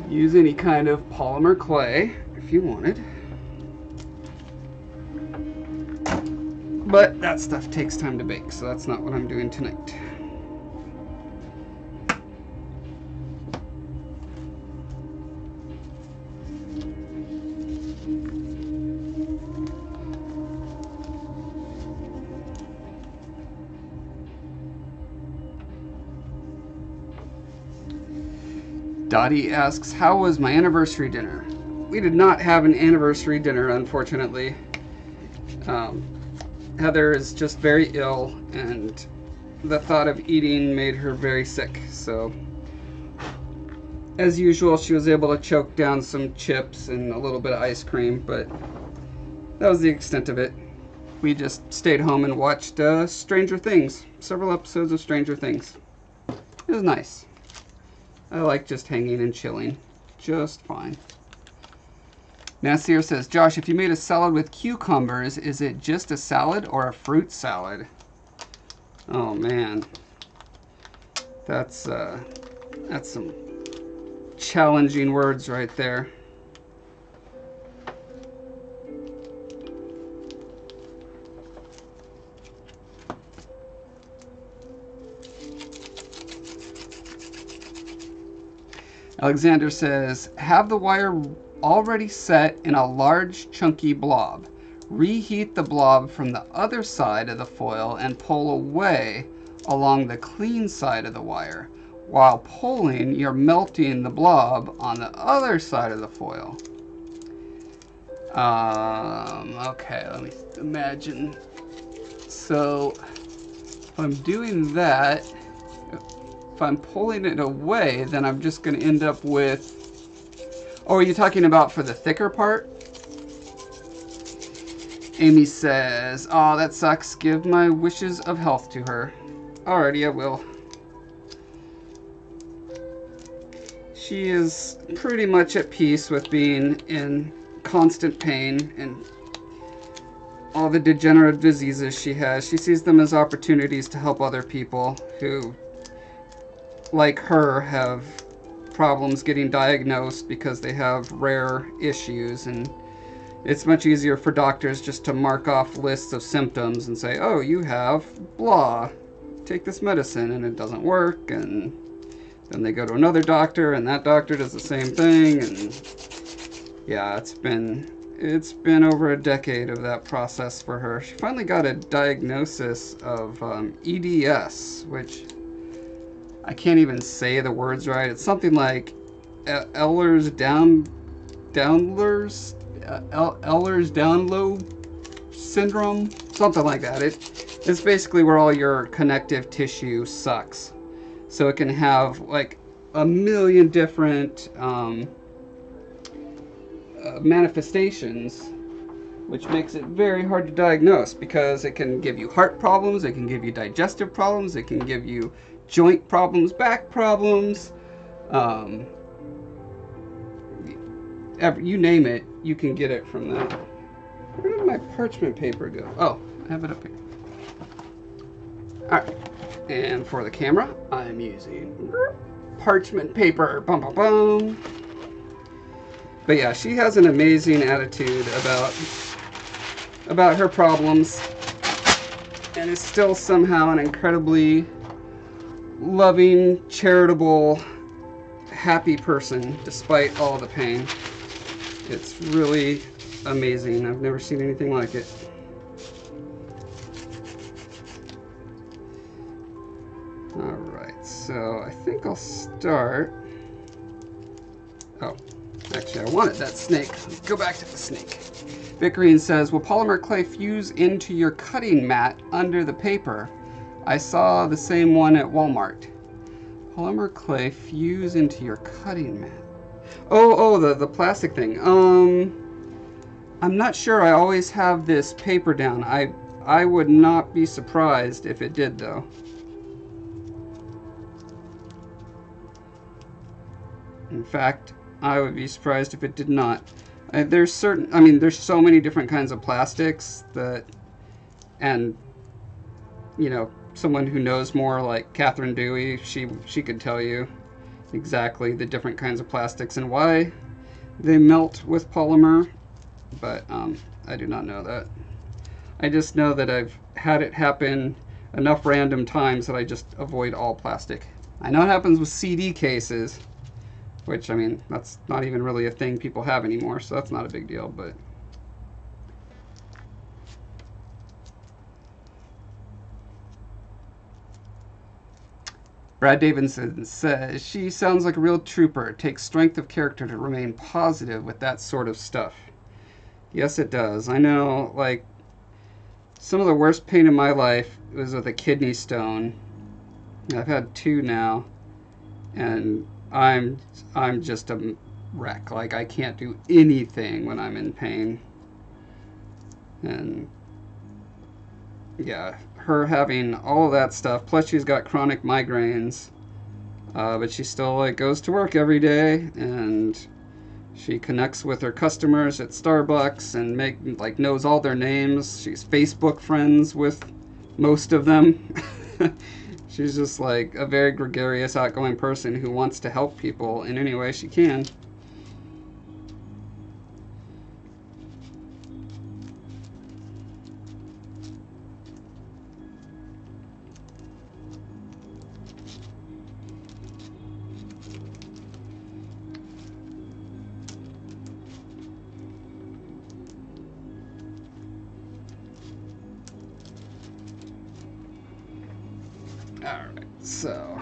Use any kind of polymer clay if you wanted. But that stuff takes time to bake, so that's not what I'm doing tonight. Dottie asks, how was my anniversary dinner? We did not have an anniversary dinner, unfortunately. Heather is just very ill, and the thought of eating made her very sick. So, as usual, she was able to choke down some chips and a little bit of ice cream, but that was the extent of it. We just stayed home and watched Stranger Things, several episodes of Stranger Things. It was nice. I like just hanging and chilling just fine. Nasir says, Josh, if you made a salad with cucumbers, is it just a salad or a fruit salad? Oh man, that's some challenging words right there. Alexander says, have the wire already set in a large chunky blob. Reheat the blob from the other side of the foil and pull away along the clean side of the wire. While pulling, you're melting the blob on the other side of the foil. Okay, let me imagine. So, if I'm doing that, if I'm pulling it away, then I'm just going to end up with... Oh, are you talking about for the thicker part? Amy says, oh, that sucks. Give my wishes of health to her. Alrighty, I will. She is pretty much at peace with being in constant pain and all the degenerative diseases she has. She sees them as opportunities to help other people who, like her, have problems getting diagnosed because they have rare issues, and it's much easier for doctors just to mark off lists of symptoms and say, oh, you have blah, take this medicine, and it doesn't work, and then they go to another doctor and that doctor does the same thing, and yeah, it's been over a decade of that process for her. She finally got a diagnosis of EDS, which I can't even say the words right. It's something like Ehlers-Danlos syndrome, something like that. It's basically where all your connective tissue sucks. So it can have like a million different manifestations, which makes it very hard to diagnose because it can give you heart problems, it can give you digestive problems, it can give you joint problems, back problems, you name it, you can get it from that. Where did my parchment paper go? Oh, I have it up here. Alright, and for the camera, I'm using parchment paper. Bum, bum, bum. But yeah, she has an amazing attitude about her problems, and is still somehow an incredibly loving, charitable, happy person despite all the pain. It's really amazing. I've never seen anything like it. Alright, so I think I'll start... Oh, actually I wanted that snake. Let's go back to the snake. Vicarine says, will polymer clay fuse into your cutting mat under the paper? I saw the same one at Walmart. Polymer clay fuse into your cutting mat. Oh, the plastic thing. I'm not sure. I always have this paper down. I would not be surprised if it did, though. In fact, I would be surprised if it did not. There's so many different kinds of plastics that, and, you know, someone who knows more, like Catherine Dewey, she could tell you exactly the different kinds of plastics and why they melt with polymer, but I do not know that. I just know that I've had it happen enough random times that I just avoid all plastic. I know it happens with CD cases, which, I mean, that's not even really a thing people have anymore, so that's not a big deal, but... Brad Davidson says, she sounds like a real trooper. It takes strength of character to remain positive with that sort of stuff. Yes, it does. I know, like, some of the worst pain in my life was with a kidney stone. I've had 2 now, and I'm just a wreck. Like, I can't do anything when I'm in pain. And yeah, her having all of that stuff, plus she's got chronic migraines, but she still like goes to work every day, and she connects with her customers at Starbucks and knows all their names. She's Facebook friends with most of them. She's just like a very gregarious, outgoing person who wants to help people in any way she can. Alright, so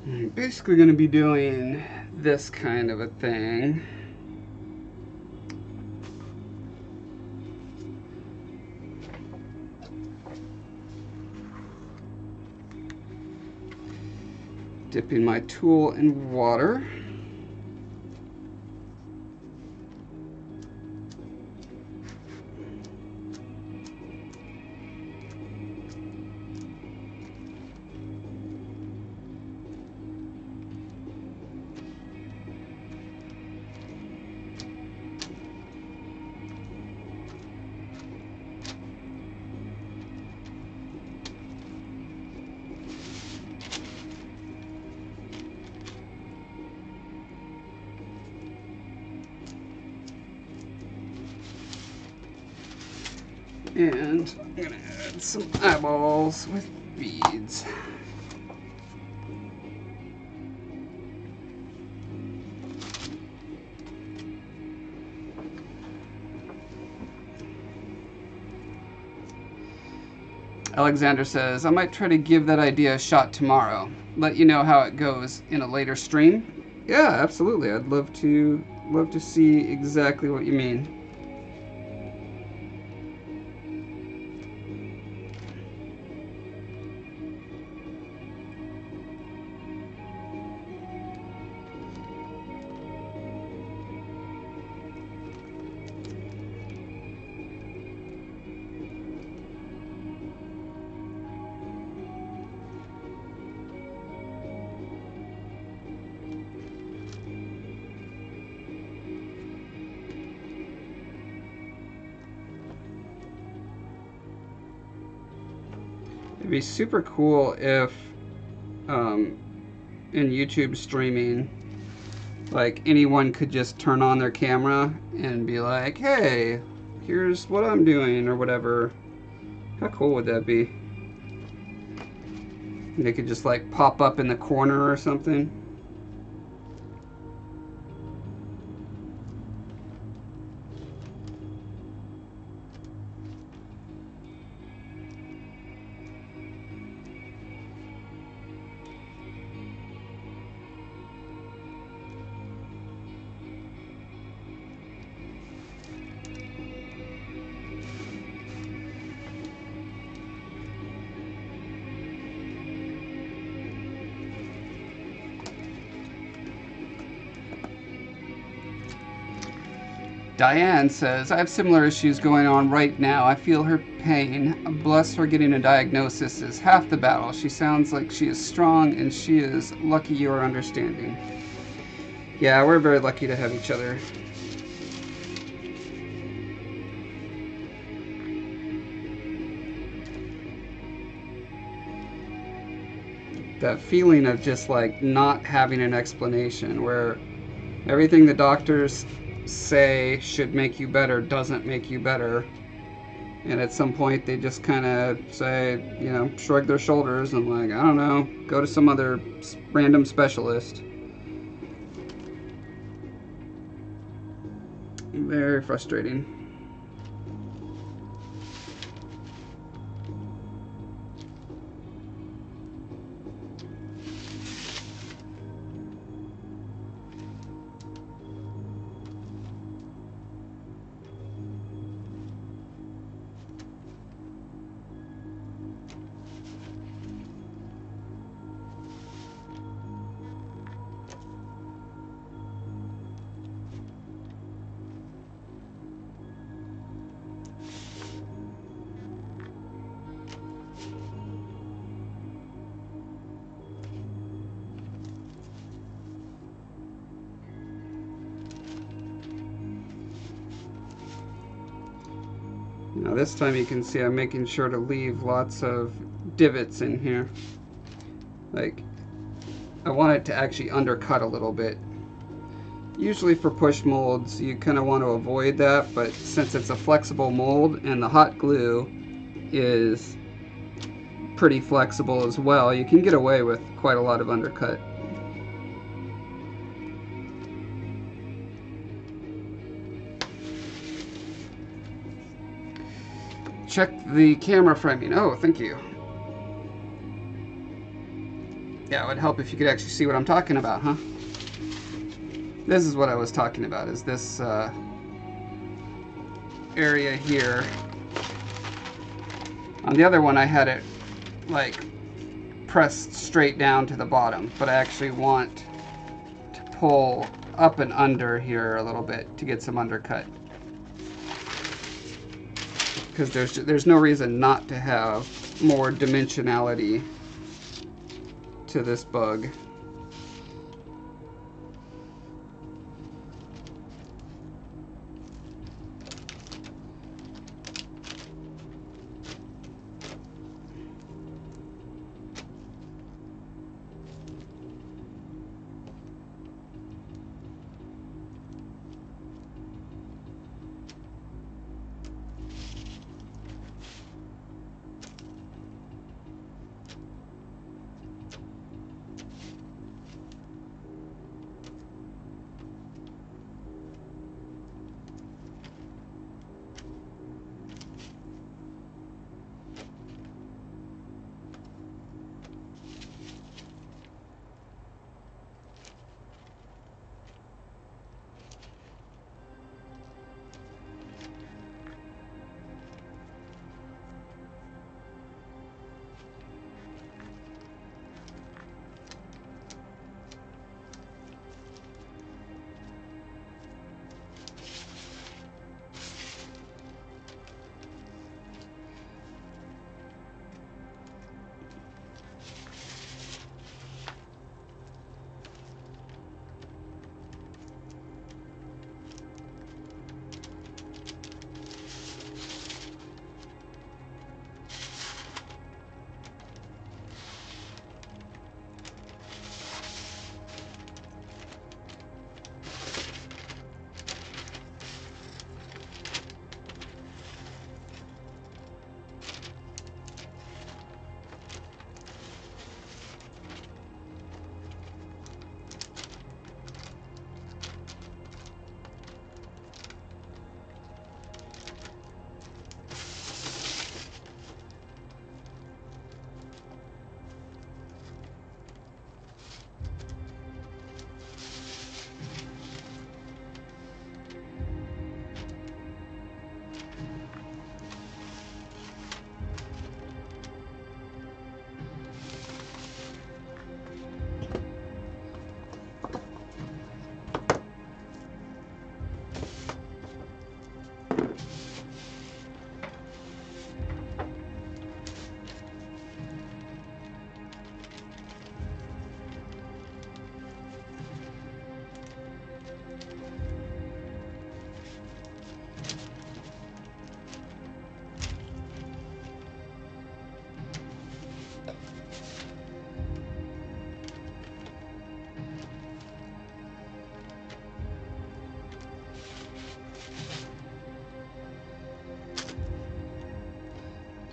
I'm basically going to be doing this kind of a thing. Dipping my tool in water. And I'm going to add some eyeballs with beads. Alexander says, I might try to give that idea a shot tomorrow. Let you know how it goes in a later stream. Yeah, absolutely. I'd love to see exactly what you mean. It'd be super cool if in YouTube streaming, like, anyone could just turn on their camera and be like, hey, here's what I'm doing, or whatever. How cool would that be? And they could just like pop up in the corner or something. Diane says, I have similar issues going on right now. I feel her pain. Bless her, getting a diagnosis is half the battle. She sounds like she is strong, and she is lucky you are understanding. Yeah, we're very lucky to have each other. That feeling of just like not having an explanation, where everything the doctors say should make you better doesn't make you better. And at some point they just kind of say, you know, shrug their shoulders and like, I don't know, go to some other random specialist. Very frustrating. Now this time you can see I'm making sure to leave lots of divots in here. Like, I want it to actually undercut a little bit. Usually for push molds you kind of want to avoid that, but since it's a flexible mold and the hot glue is pretty flexible as well, you can get away with quite a lot of undercut. Check the camera framing. Oh, thank you. Yeah, it would help if you could actually see what I'm talking about, huh? This is what I was talking about, is this area here. On the other one I had it like pressed straight down to the bottom, but I actually want to pull up and under here a little bit to get some undercut. Because there's no reason not to have more dimensionality to this bug.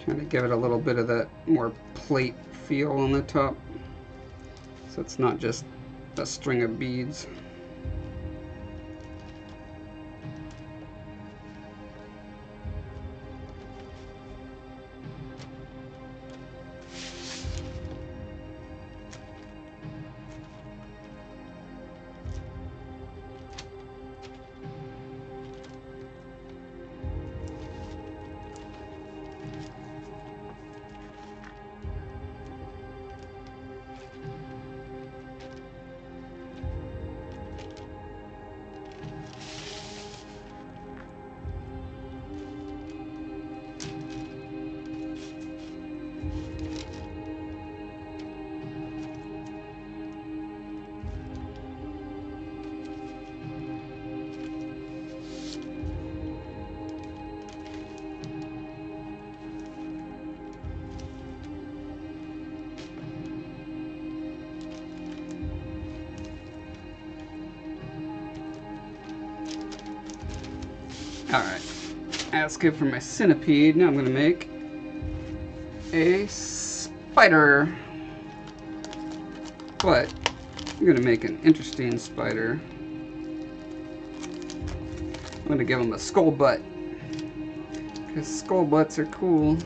Trying to give it a little bit of that more plate feel on the top, so it's not just a string of beads. Alright, that's good for my centipede. Now I'm going to make a spider. But I'm going to make an interesting spider. I'm going to give him a skull butt, because skull butts are cool.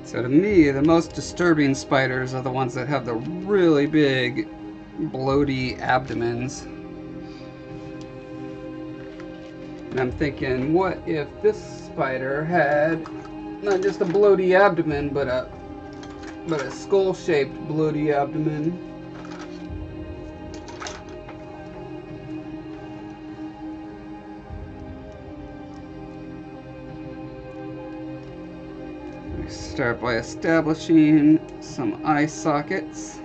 So to me, the most disturbing spiders are the ones that have the really big, bloaty abdomens. And I'm thinking, what if this spider had not just a bloaty abdomen, but a skull-shaped bloaty abdomen? Start by establishing some eye sockets.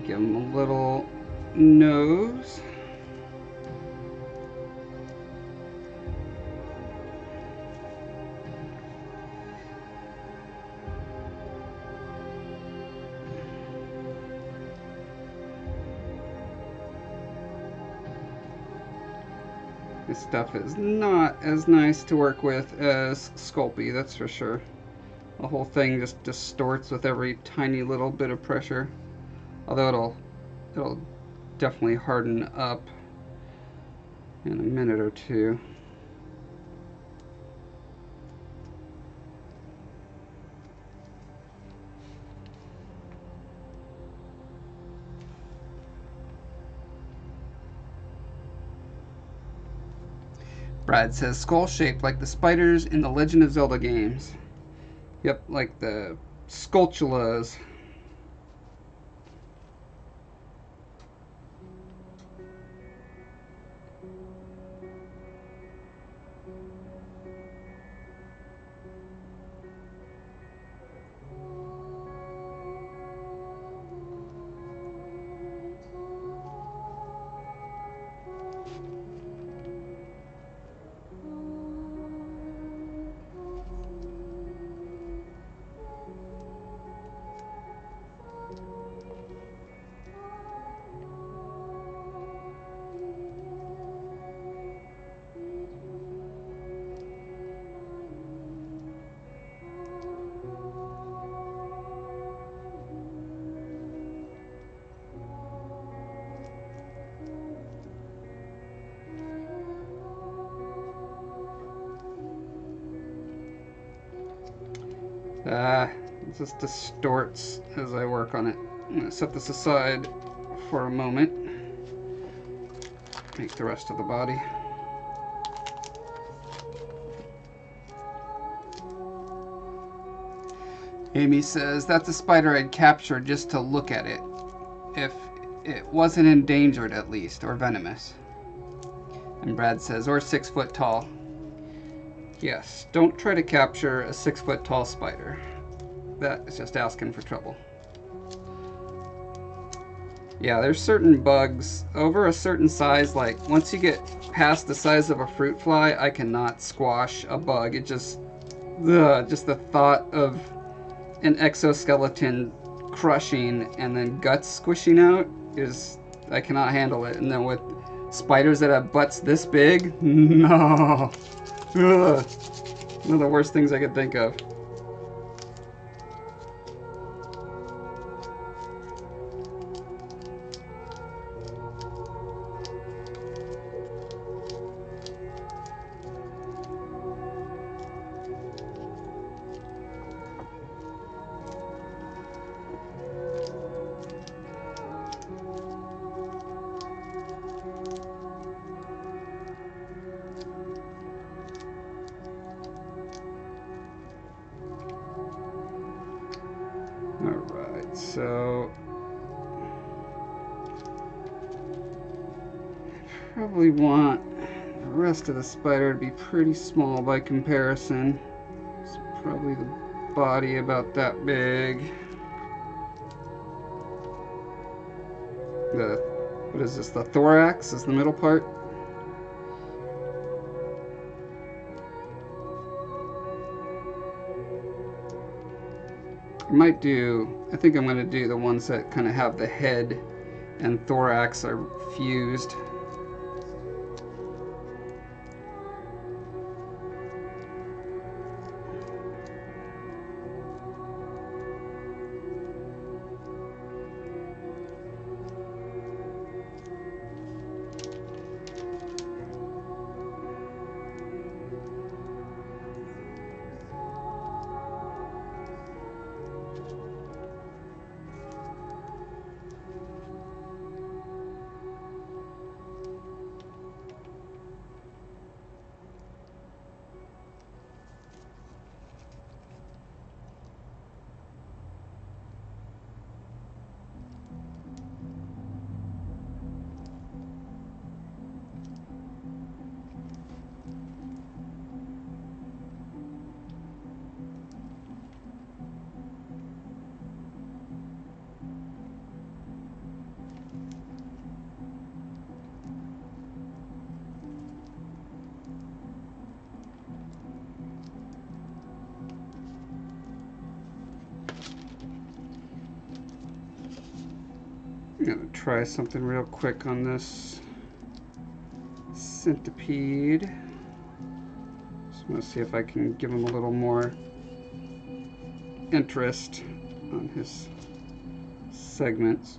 Give him a little nose. This stuff is not as nice to work with as Sculpey, that's for sure. The whole thing just distorts with every tiny little bit of pressure. Although it'll definitely harden up in a minute or two. Brad says, skull-shaped like the spiders in the Legend of Zelda games. Yep, like the Skulltulas. It just distorts as I work on it. I'm going to set this aside for a moment. Make the rest of the body. Amy says, that's a spider I'd capture just to look at it. If it wasn't endangered at least, or venomous. And Brad says, or 6 foot tall. Yes, don't try to capture a 6 foot tall spider. That is just asking for trouble. Yeah, there's certain bugs over a certain size, like once you get past the size of a fruit fly, I cannot squash a bug. It just the thought of an exoskeleton crushing and then guts squishing out is, I cannot handle it. And then with spiders that have butts this big, no. Ugh. One of the worst things I could think of. Alright, so probably want the rest of the spider to be pretty small by comparison. It's probably the body about that big. What is this? The thorax is the middle part. I think I'm going to do the ones that kind of have the head and thorax are fused. I'm going to try something real quick on this centipede. Just want to see if I can give him a little more interest on his segments.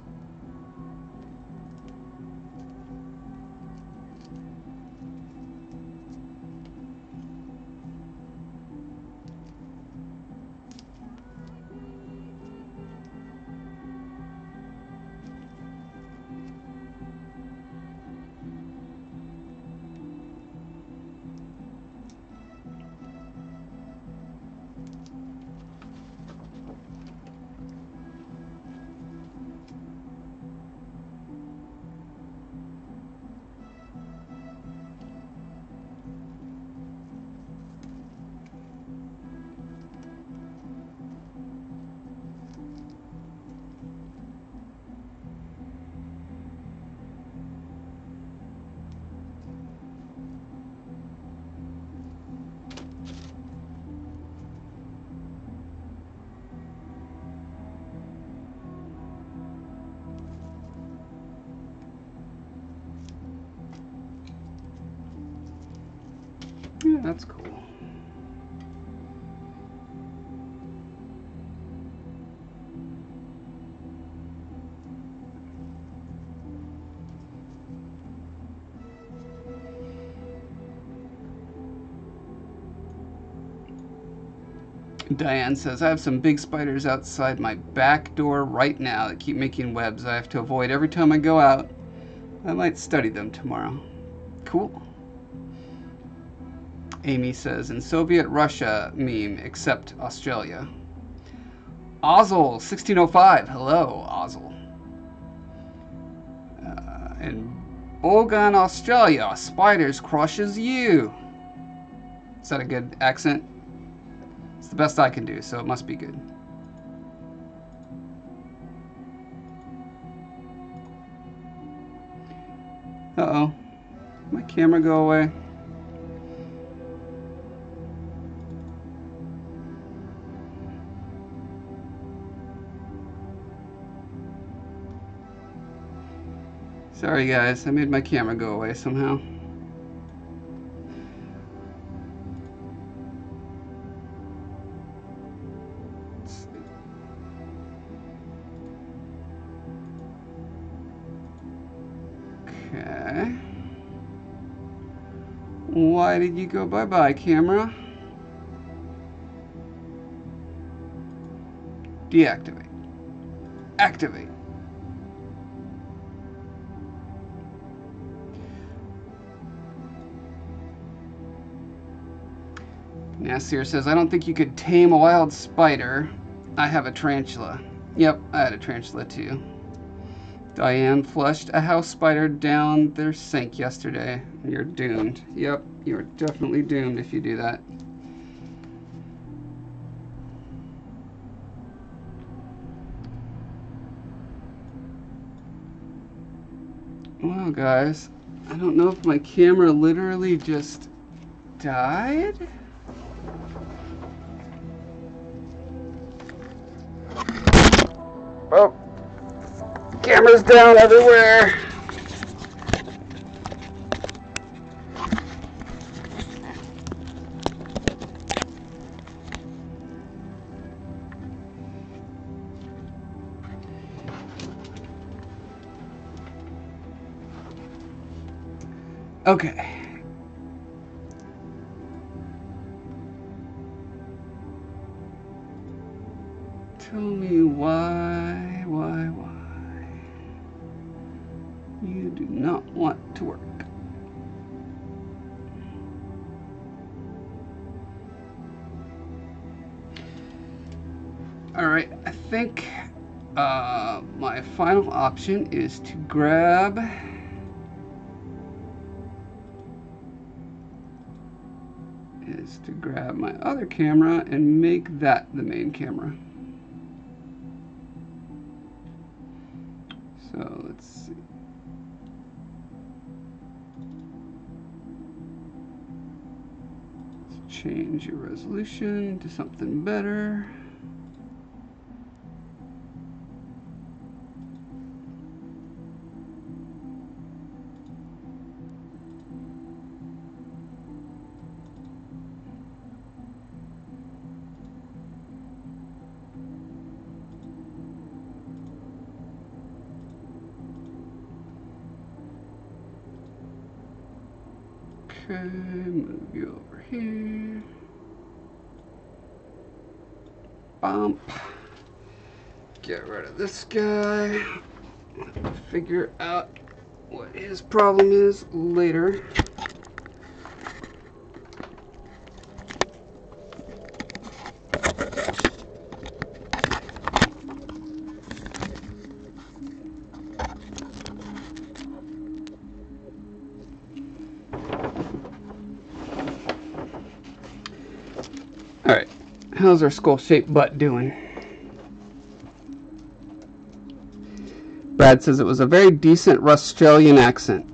Yeah, that's cool. Diane says, I have some big spiders outside my back door right now that keep making webs I have to avoid every time I go out. I might study them tomorrow. Cool. Amy says, in Soviet Russia meme, except Australia. Ozzel, 1605. Hello, Ozzel. In Bogan, Australia, spiders crushes you. Is that a good accent? It's the best I can do, so it must be good. Uh-oh. My camera go away? Sorry guys, I made my camera go away somehow. Okay. Why did you go bye-bye, camera? Deactivate. Activate. Nasir says, I don't think you could tame a wild spider. I have a tarantula. Yep, I had a tarantula too. Diane flushed a house spider down their sink yesterday. You're doomed. Yep, you're definitely doomed if you do that. Well, guys, I don't know if my camera literally just died. Oh, camera's down everywhere. Okay. Tell me why you do not want to work. All right, I think my final option is to grab my other camera and make that the main camera. So let's see. Let's change your resolution to something better. Okay, move you over here. Bump. Get rid of this guy. Figure out what his problem is later. Alright, how's our skull-shaped butt doing? Brad says it was a very decent Australian accent.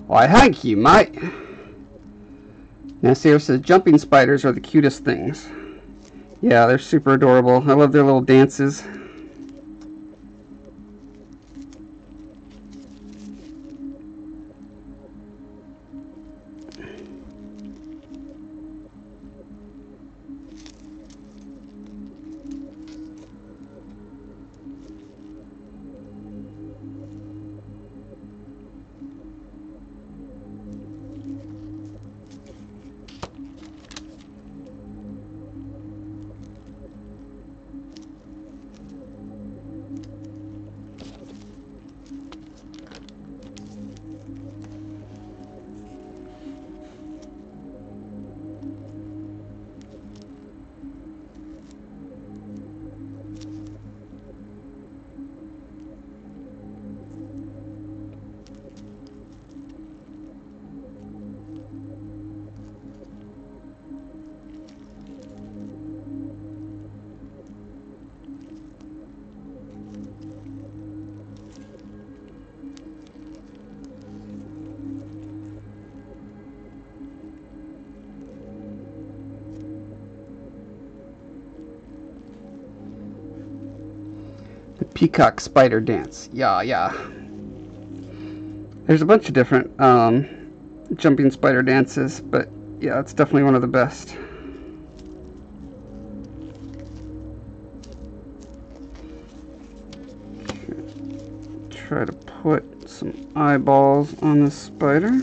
Why, thank you, mate. Nasir says jumping spiders are the cutest things. Yeah, they're super adorable. I love their little dances. Peacock spider dance. Yeah, yeah. There's a bunch of different jumping spider dances, but yeah, it's definitely one of the best. Try to put some eyeballs on this spider.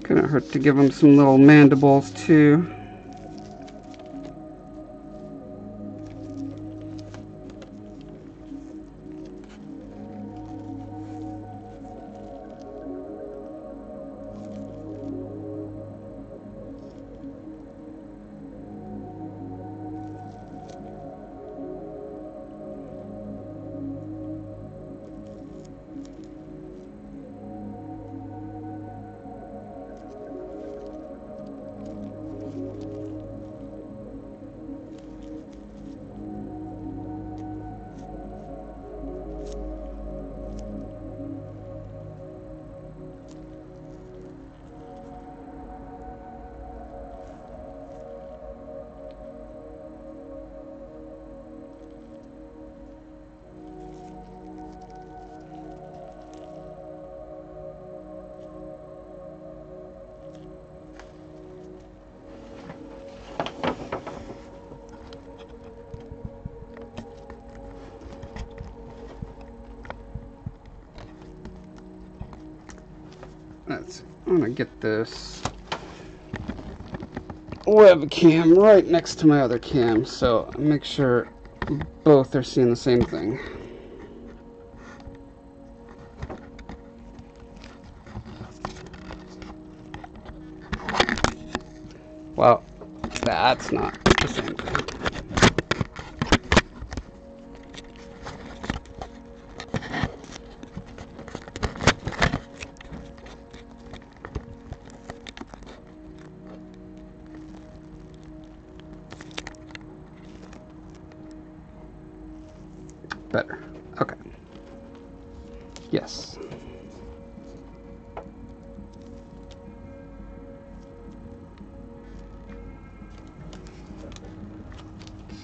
Couldn't hurt to give him some little mandibles too. I'm gonna get this webcam right next to my other cam, so make sure both are seeing the same thing. Well, that's not the same thing. Better. Okay. Yes.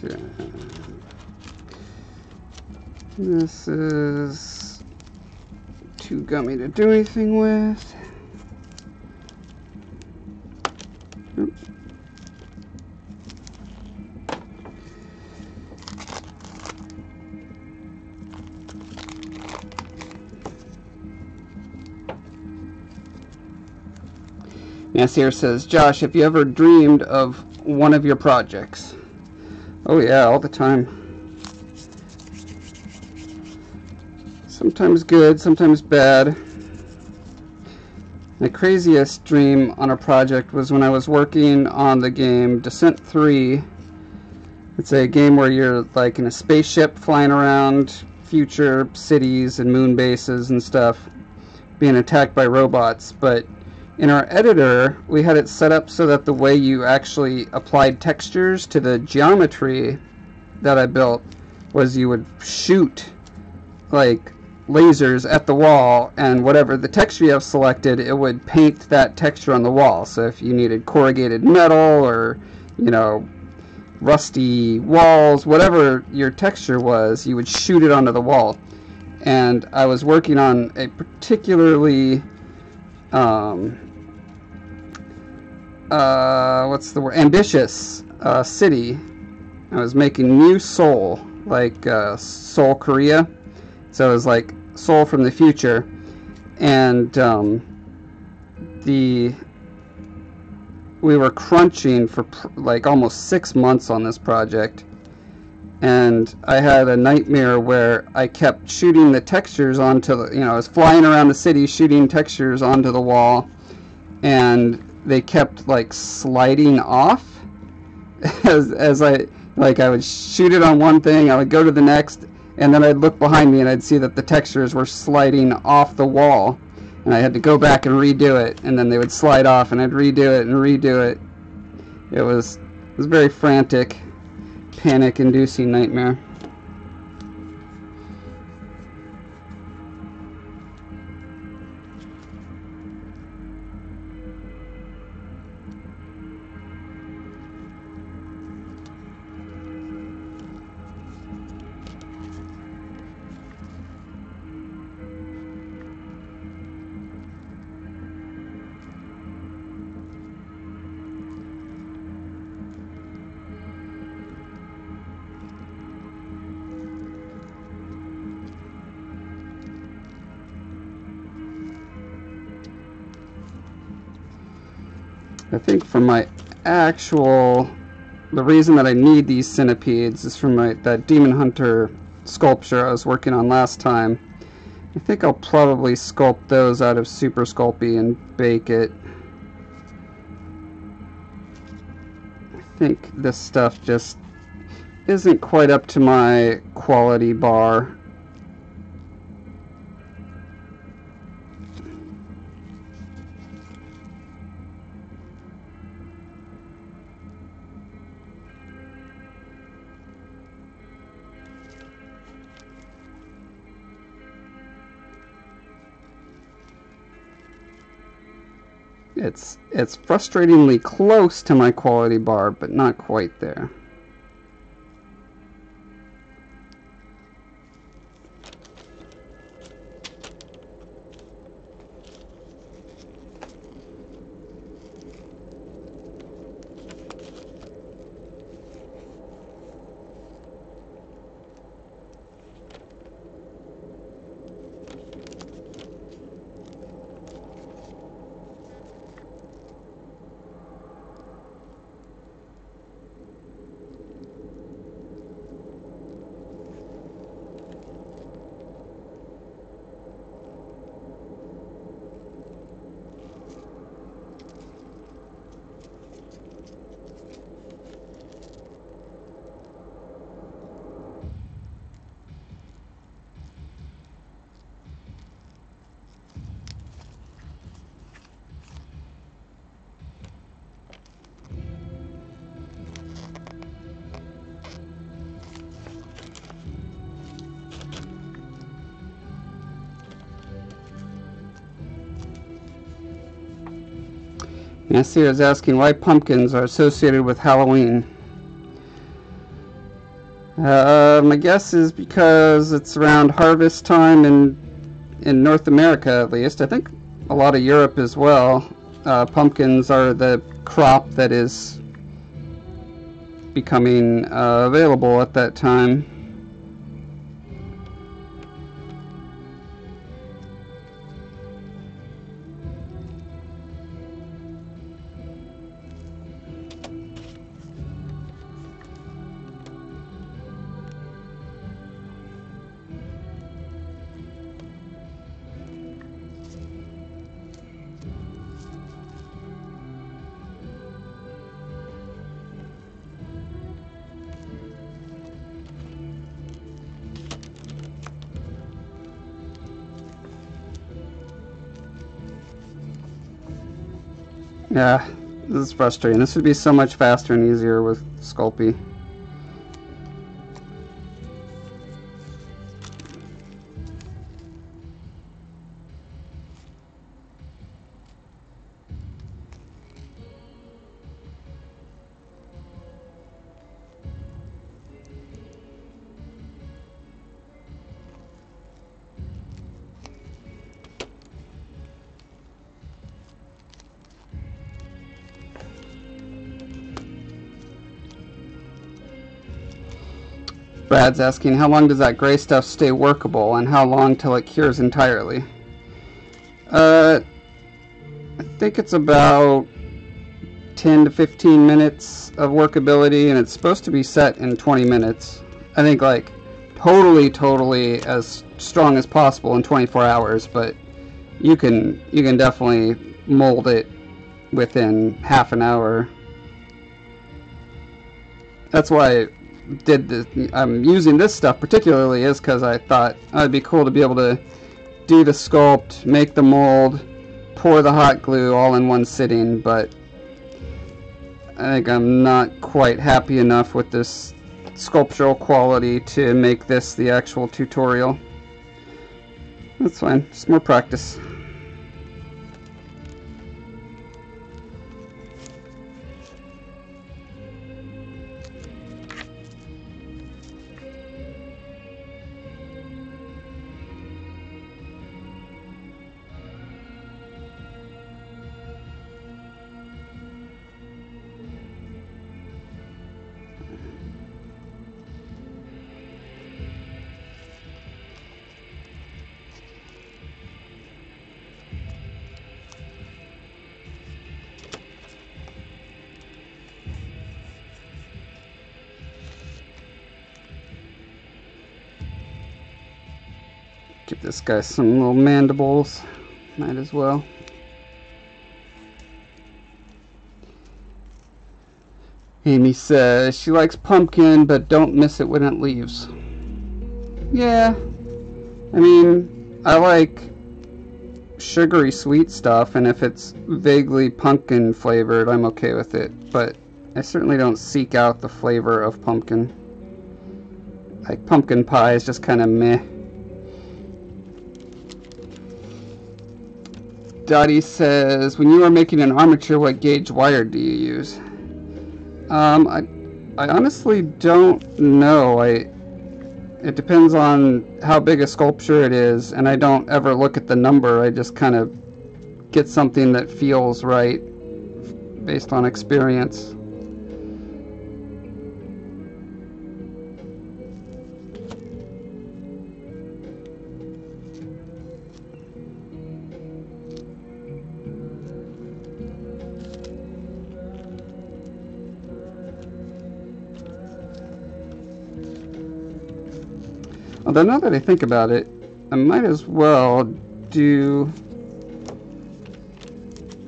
Okay. This is too gummy to do anything with. Oops. Nancy here says, Josh, have you ever dreamed of one of your projects? Oh yeah, all the time. Sometimes good, sometimes bad. My craziest dream on a project was when I was working on the game Descent 3. It's a game where you're like in a spaceship flying around future cities and moon bases and stuff, being attacked by robots, but in our editor, we had it set up so that the way you actually applied textures to the geometry that I built was you would shoot like lasers at the wall, and whatever the texture you have selected, it would paint that texture on the wall. So if you needed corrugated metal or, you know, rusty walls, whatever your texture was, you would shoot it onto the wall. And I was working on a particularly ambitious city. I was making New Seoul, like Seoul, Korea. So it was like Seoul from the future, and we were crunching for like almost 6 months on this project, and I had a nightmare where I kept shooting the textures onto the, I was flying around the city shooting textures onto the wall, and they kept like sliding off as I would shoot it on one thing, I would go to the next, and then I'd look behind me and I'd see that the textures were sliding off the wall, and I had to go back and redo it, and then they would slide off and I'd redo it and redo it. It was very frantic, panic-inducing nightmare. I think for my the reason that I need these centipedes is from that Demon Hunter sculpture I was working on last time. I think I'll probably sculpt those out of Super Sculpey and bake it. I think this stuff just isn't quite up to my quality bar. It's frustratingly close to my quality bar, but not quite there. Nancy was asking why pumpkins are associated with Halloween. My guess is because it's around harvest time in North America, at least. I think a lot of Europe as well. Pumpkins are the crop that is becoming available at that time. Yeah, this is frustrating. This would be so much faster and easier with Sculpey. Brad's asking, how long does that gray stuff stay workable, and how long till it cures entirely? I think it's about 10 to 15 minutes of workability, and it's supposed to be set in 20 minutes. I think like totally as strong as possible in 24 hours, but you can definitely mold it within half an hour. That's why I'm using this stuff particularly, is because I thought it'd be cool to be able to do the sculpt, make the mold, pour the hot glue all in one sitting, but I think I'm not quite happy enough with this sculptural quality to make this the actual tutorial. That's fine, just more practice. Give this guy some little mandibles, might as well. Amy says she likes pumpkin, but don't miss it when it leaves. Yeah, I mean, I like sugary sweet stuff, and if it's vaguely pumpkin flavored, I'm okay with it, but I certainly don't seek out the flavor of pumpkin. Like, pumpkin pie is just kind of meh. Dottie says, when you are making an armature, what gauge wire do you use? I honestly don't know. It depends on how big a sculpture it is, and I don't ever look at the number. I just kind of get something that feels right based on experience. Although now that I think about it, I might as well do,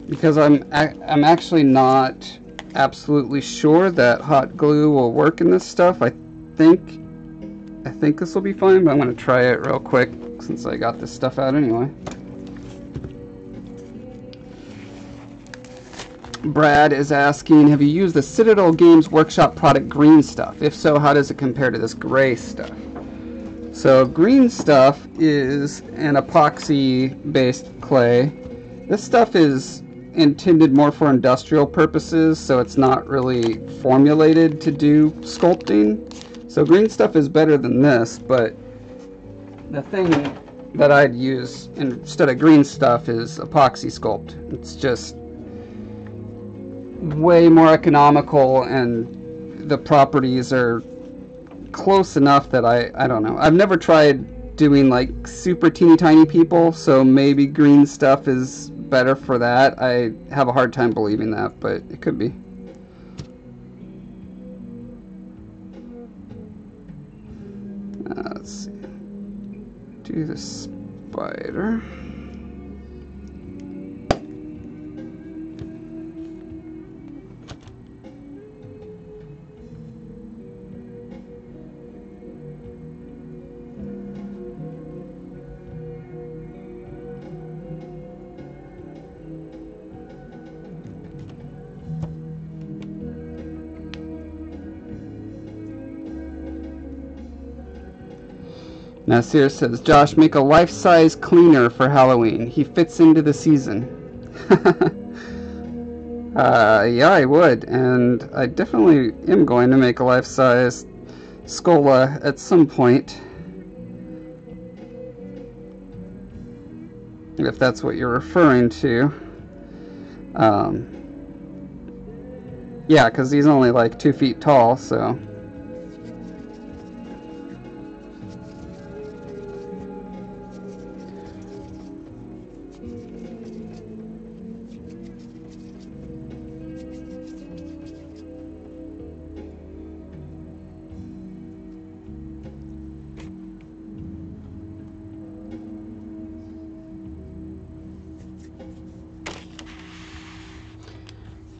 because I'm actually not absolutely sure that hot glue will work in this stuff. I think this will be fine, but I'm going to try it real quick since I got this stuff out anyway. Brad is asking, have you used the Citadel Games Workshop product green stuff? If so, how does it compare to this gray stuff? So green stuff is an epoxy-based clay. This stuff is intended more for industrial purposes, so it's not really formulated to do sculpting. So green stuff is better than this, but the thing that I'd use instead of green stuff is epoxy sculpt. It's just way more economical, and the properties are close enough that I don't know. I've never tried doing like super teeny tiny people, so maybe green stuff is better for that. I have a hard time believing that, but it could be. Let's see. Do the spider. Nasir says, Josh, make a life-size cleaner for Halloween. He fits into the season. Yeah, I would. And I definitely am going to make a life-size Scola at some point. If that's what you're referring to. Yeah, because he's only like 2 feet tall, so...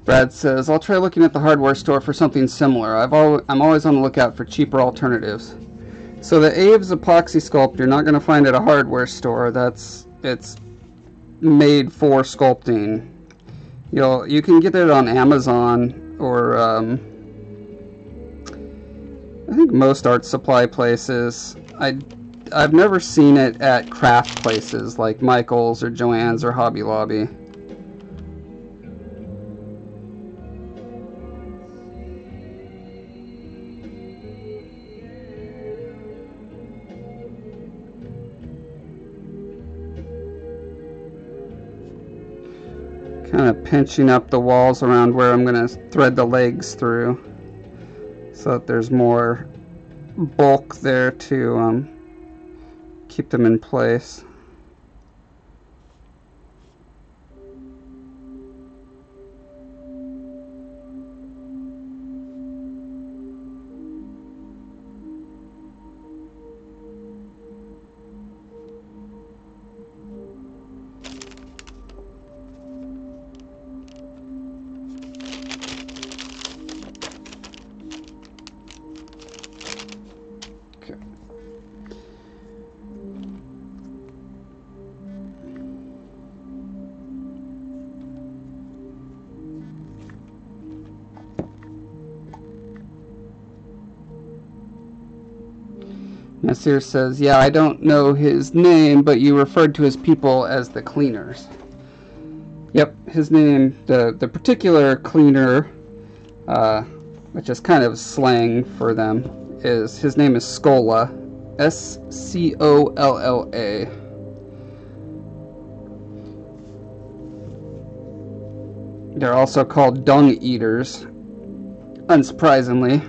Brad says, I'll try looking at the hardware store for something similar. I'm always on the lookout for cheaper alternatives. So the Aves epoxy sculpt you're not going to find at a hardware store. It's made for sculpting. You can get it on Amazon or I think most art supply places. I've never seen it at craft places like Michael's or Joann's or Hobby Lobby. Kind of pinching up the walls around where I'm going to thread the legs through so that there's more bulk there to keep them in place. Nasir says, yeah, I don't know his name, but you referred to his people as the cleaners. Yep, his name, the particular cleaner, which is kind of slang for them, his name is Scolla. S-C-O-L-L-A. They're also called dung eaters, unsurprisingly.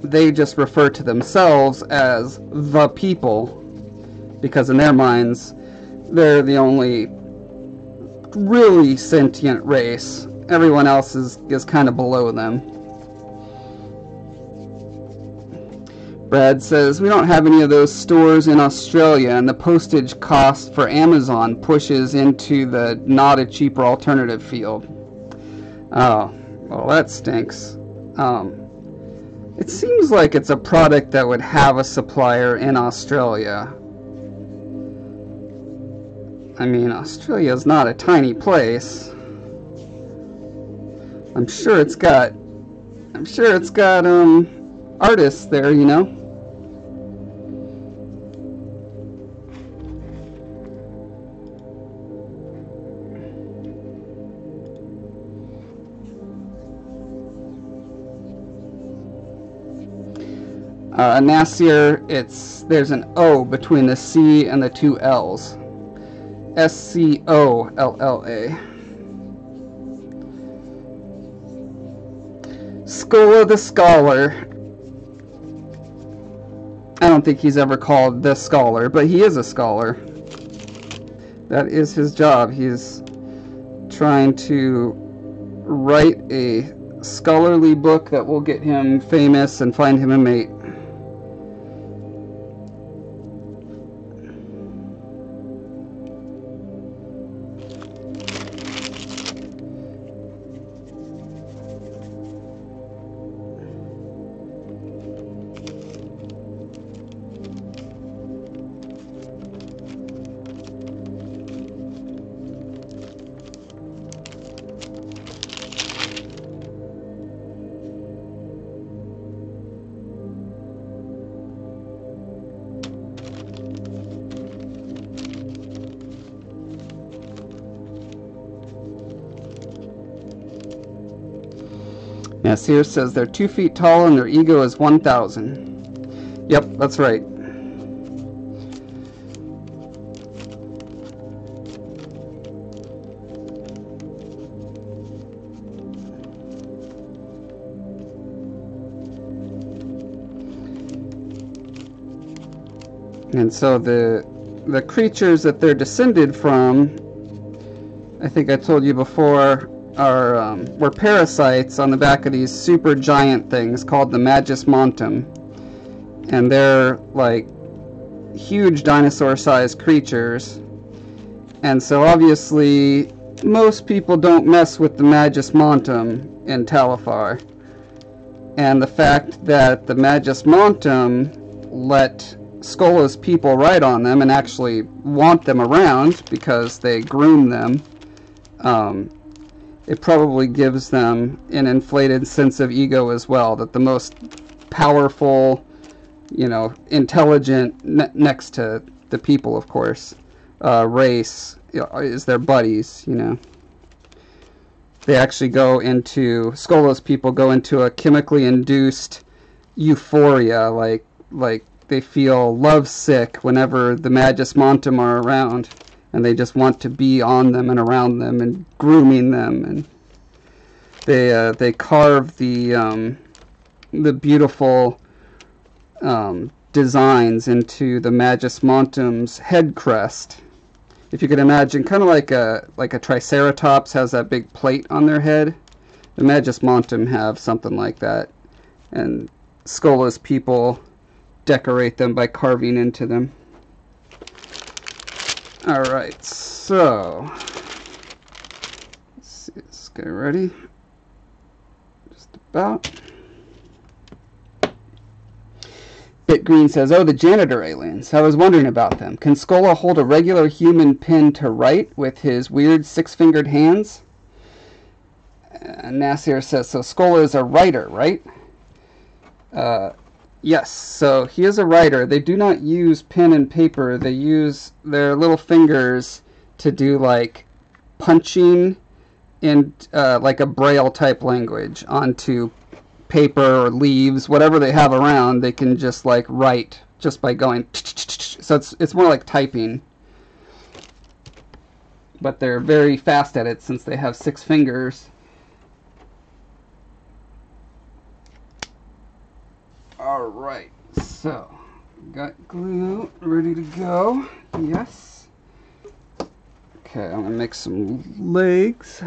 They just refer to themselves as the people because in their minds they're the only really sentient race. Everyone else is kind of below them. Brad says, we don't have any of those stores in Australia, and the postage cost for Amazon pushes into the not a cheaper alternative field. Oh, well, that stinks. It seems like it's a product that would have a supplier in Australia. I mean, Australia is not a tiny place. I'm sure it's got artists there, you know. Nasir, there's an O between the C and the two L's. S-C-O-L-L-A. Scolla the Scholar. I don't think he's ever called the Scholar, but he is a scholar. That is his job. He's trying to write a scholarly book that will get him famous and find him a mate. Nasir says they're 2 feet tall and their ego is 1,000. Yep, that's right. And so the creatures that they're descended from, I think I told you before, were parasites on the back of these super giant things called the Magismontum, and they're like huge dinosaur-sized creatures, And so obviously most people don't mess with the Magus Montum in Talifar. And the fact that the Magus Montum let Skola's people ride on them and actually want them around because they groom them, it probably gives them an inflated sense of ego as well, that the most powerful, intelligent, next to the people, of course, race is their buddies. They actually Skola's people go into a chemically induced euphoria, like they feel lovesick whenever the Magus Montum are around, and they just want to be on them and around them and grooming them. And they carve the beautiful designs into the Magus Montum's head crest. If you could imagine, kind of like a Triceratops has that big plate on their head, the Magus Montum have something like that, and Skola's people decorate them by carving into them. Alright, so let's see this guy ready. Just about. BitGreen says, "Oh, the janitor aliens. I was wondering about them. Can Skola hold a regular human pen to write with his weird six-fingered hands?" Nasir says, "So Skola is a writer, right?" Yes, so he is a writer. They do not use pen and paper. They use their little fingers to do like punching in like a braille type language onto paper or leaves, whatever they have around. They can just like write just by going. So it's more like typing, but they're very fast at it since they have 6 fingers. Alright, so got glue ready to go. Yes. Okay, I'm gonna make some legs.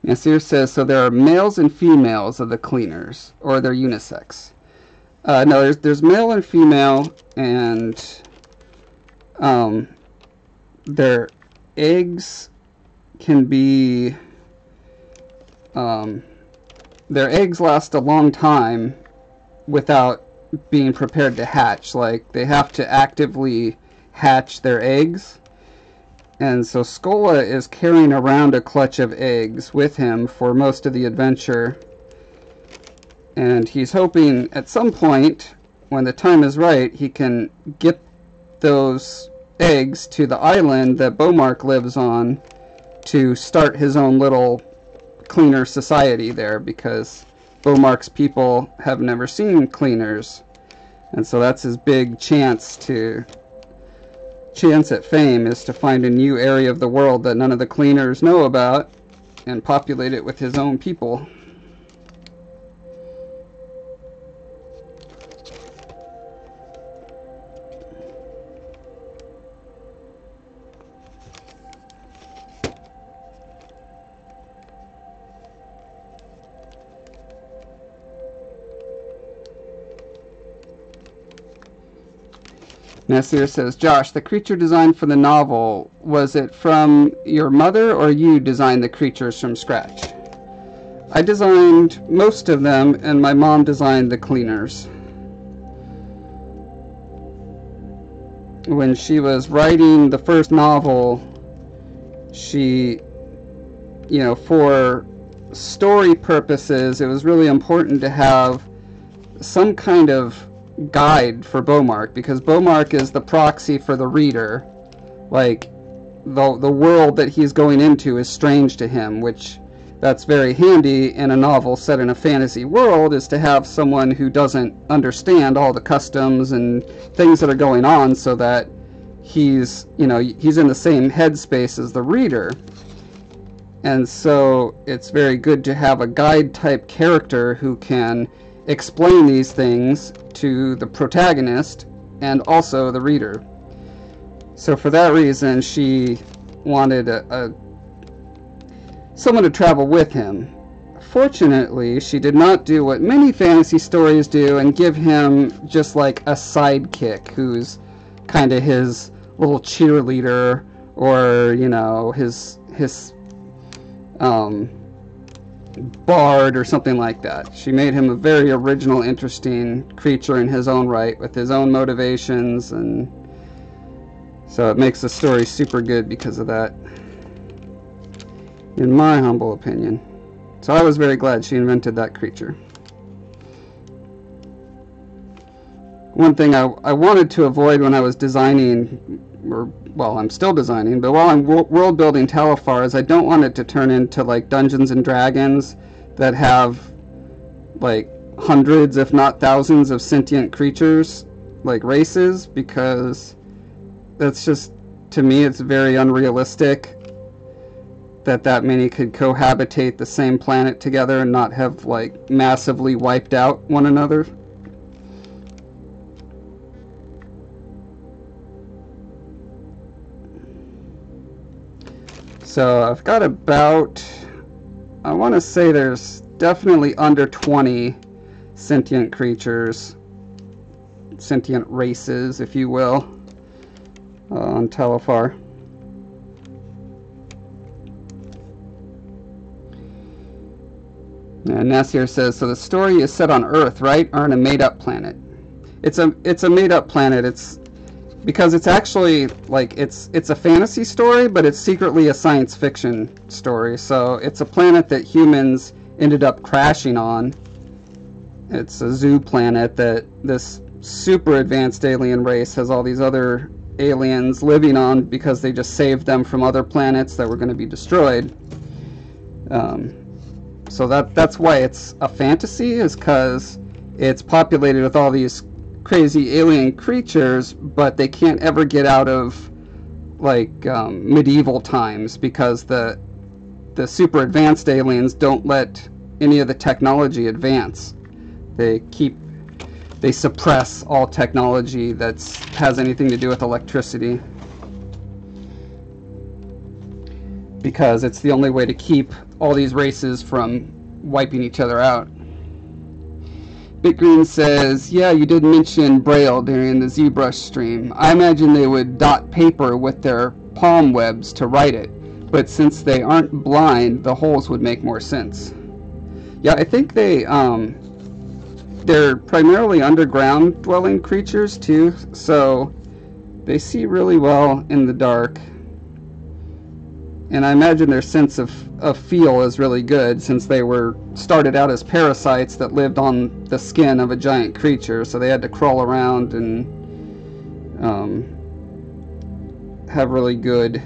Nasir says, so there are males and females of the cleaners, or they're unisex. No, there's male and female, and their eggs can be, their eggs last a long time without being prepared to hatch. Like, they have to actively hatch their eggs. And so Skola is carrying around a clutch of eggs with him for most of the adventure. And he's hoping at some point, when the time is right, he can get those eggs to the island that Beaumark lives on to start his own little cleaner society there, because Beaumark's people have never seen cleaners. And so that's his big chance at fame, is to find a new area of the world that none of the cleaners know about and populate it with his own people. Nasir says, Josh, the creature design for the novel, was it from your mother or you designed the creatures from scratch? I designed most of them, and my mom designed the cleaners. When she was writing the first novel, she, for story purposes, it was really important to have some kind of guide for Beaumark, because Beaumark is the proxy for the reader. Like, the world that he's going into is strange to him, which that's very handy in a novel set in a fantasy world, is to have someone who doesn't understand all the customs and things that are going on, so that he's in the same headspace as the reader. And so it's very good to have a guide type character who can explain these things to the protagonist and also the reader. So for that reason, she wanted someone to travel with him. Fortunately, she did not do what many fantasy stories do and give him just like a sidekick who's kind of his little cheerleader, or, you know, his bard or something like that. She made him a very original, interesting creature in his own right, with his own motivations, and so it makes the story super good because of that, in my humble opinion. So I was very glad she invented that creature. One thing I wanted to avoid when I was designing, or, well, I'm still designing, but while I'm world building Talifar, is I don't want it to turn into like Dungeons and Dragons that have like hundreds, if not thousands, of sentient creatures, like races, because that's just, to me, it's very unrealistic that many could cohabitate the same planet together and not have like massively wiped out one another. So I've got about, I want to say there's definitely under 20 sentient creatures, sentient races, if you will, on Talifar. And Nasir says, so the story is set on Earth, right? Or on a made-up planet? It's a made-up planet. It's because it's actually like it's a fantasy story, but it's secretly a science fiction story. So it's a planet that humans ended up crashing on. It's a zoo planet that this super advanced alien race has all these other aliens living on because they just saved them from other planets that were going to be destroyed. So that's why it's a fantasy, is because it's populated with all these crazy alien creatures, but they can't ever get out of like medieval times, because the super advanced aliens don't let any of the technology advance. They suppress all technology that has anything to do with electricity, because it's the only way to keep all these races from wiping each other out. BitGreen says, yeah, you did mention Braille during the ZBrush stream. I imagine they would dot paper with their palm webs to write it, but since they aren't blind, the holes would make more sense. Yeah, I think they're primarily underground dwelling creatures too, so they see really well in the dark. And I imagine their sense of feel is really good, since they were started out as parasites that lived on the skin of a giant creature, so they had to crawl around and have really good,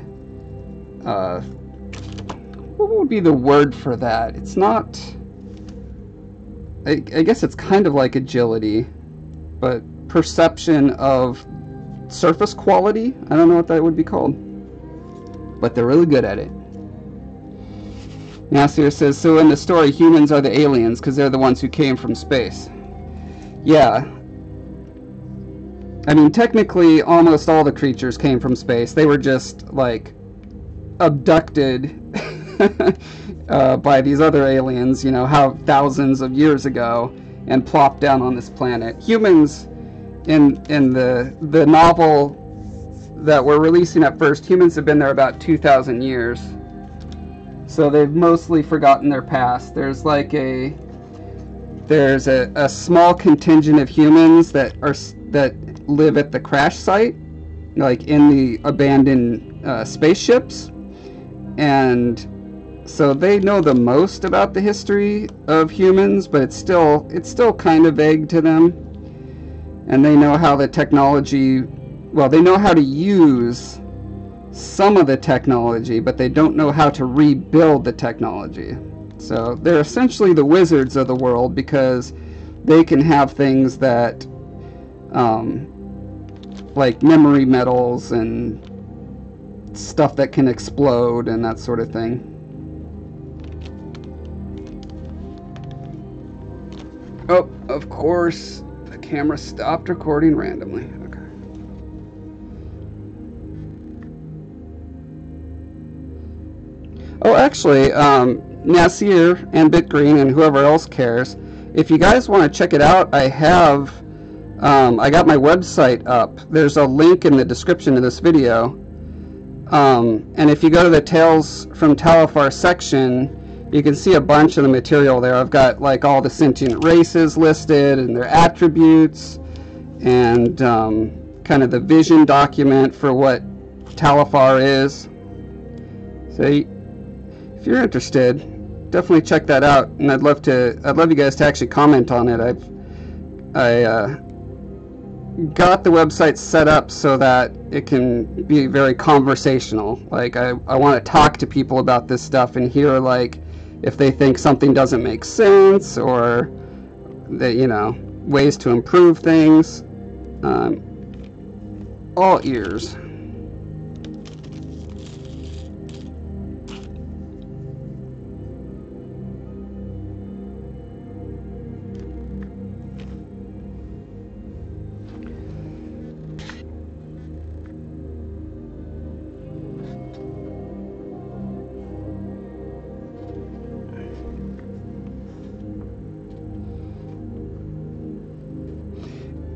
what would be the word for that? It's not, I guess it's kind of like agility, but perception of surface quality. I don't know what that would be called, but they're really good at it. Nasir says, so in the story, humans are the aliens because they're the ones who came from space. Yeah. I mean, technically, almost all the creatures came from space. They were just, like, abducted by these other aliens, you know, how thousands of years ago, and plopped down on this planet. Humans, in the novel that we're releasing at first, humans have been there about 2,000 years. So they've mostly forgotten their past. There's a small contingent of humans that live at the crash site, like in the abandoned spaceships, and so they know the most about the history of humans, but it's still kind of vague to them. And they know how the technology, well, they know how to use some of the technology, but they don't know how to rebuild the technology. So they're essentially the wizards of the world, because they can have things that like memory metals and stuff that can explode and that sort of thing. Oh, of course, the camera stopped recording randomly. Okay. Oh, actually, Nasir and BitGreen and whoever else cares, if you guys want to check it out, I got my website up. There's a link in the description of this video. And if you go to the Tales from Talifar section, you can see a bunch of the material there. I've got like all the sentient races listed and their attributes, and kind of the vision document for what Talifar is. So if you're interested, definitely check that out, and I'd love you guys to actually comment on it. I got the website set up so that it can be very conversational. Like I want to talk to people about this stuff and hear like if they think something doesn't make sense, or that, you know, ways to improve things. All ears.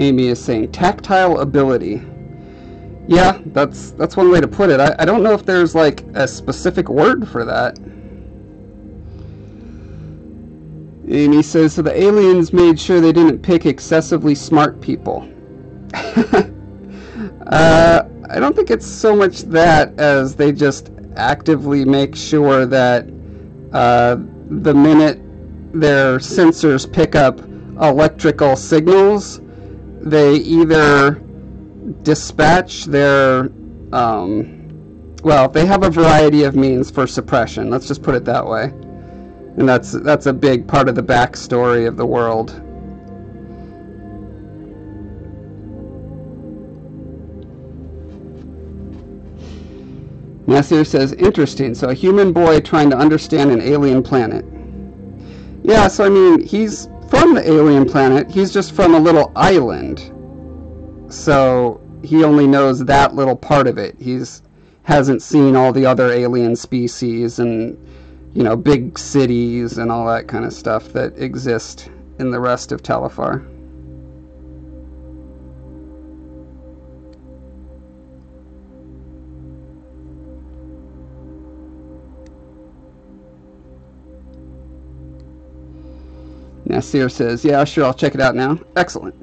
Amy is saying tactile ability. Yeah, that's one way to put it. I don't know if there's like a specific word for that. Amy says, so the aliens made sure they didn't pick excessively smart people. I don't think it's so much that as they just actively make sure that the minute their sensors pick up electrical signals, they either dispatch their well, they have a variety of means for suppression, let's just put it that way, and that's a big part of the backstory of the world. Nasir says, interesting, so a human boy trying to understand an alien planet. Yeah, so I mean, he's from the alien planet, he's just from a little island, so he only knows that little part of it. Hasn't seen all the other alien species and, you know, big cities and all that kind of stuff that exist in the rest of Talifar. Nasir says, yeah, sure, I'll check it out now. Excellent.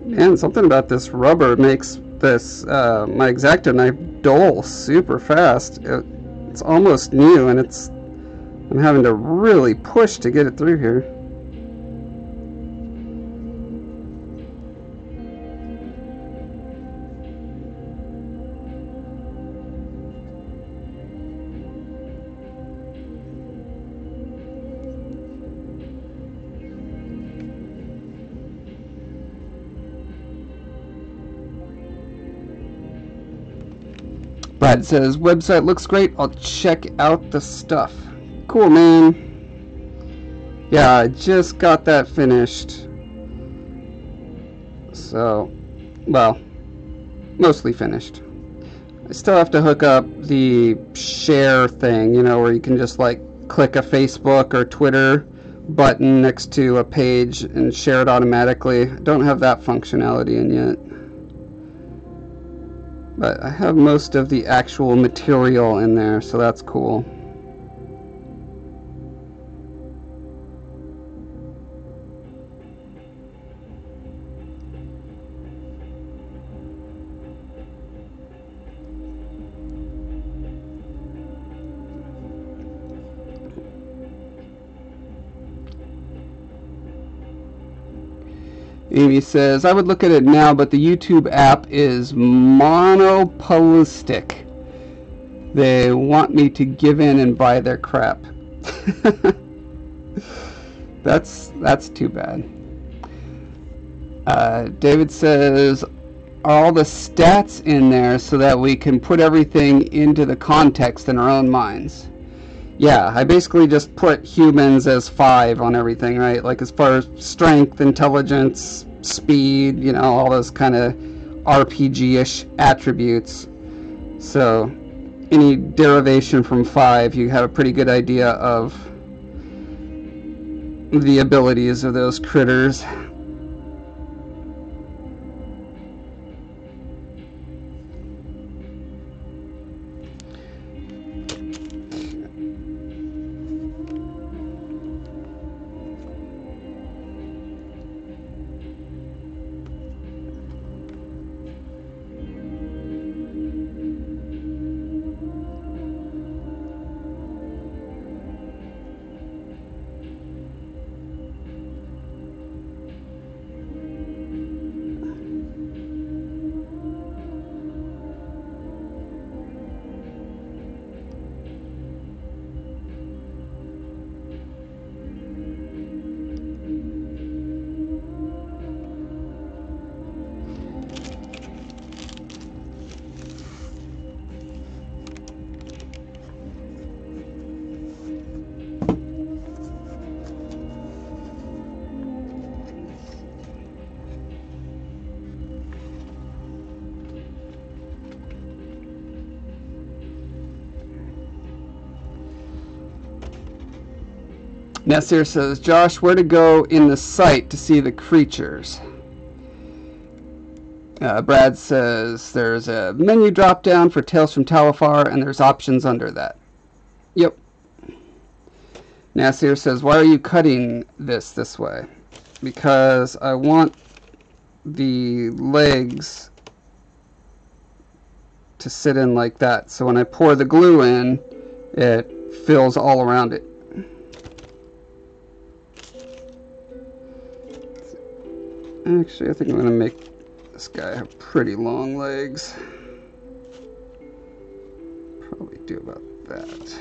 Man, something about this rubber makes this my X-Acto knife dull super fast. It's almost new, and I'm having to really push to get it through here. Brad says, website looks great, I'll check out the stuff. Cool, man. Yeah, I just got that finished. So, well, mostly finished. I still have to hook up the share thing, you know, where you can just like click a Facebook or Twitter button next to a page and share it automatically. I don't have that functionality in yet. But I have most of the actual material in there, so that's cool. Amy says, I would look at it now, but the YouTube app is monopolistic. They want me to give in and buy their crap. That's too bad. David says, are all the stats in there so that we can put everything into the context in our own minds? Yeah, I basically just put humans as 5 on everything, right? Like as far as strength, intelligence, speed, you know, all those kind of RPG-ish attributes. So any derivation from 5, you have a pretty good idea of the abilities of those critters. Nasir says, Josh, where to go in the site to see the creatures? Brad says, there's a menu drop down for Tales from Talifar, and there's options under that. Yep. Nasir says, why are you cutting this way? Because I want the legs to sit in like that. So when I pour the glue in, it fills all around it. Actually, I think I'm going to make this guy have pretty long legs. Probably do about that.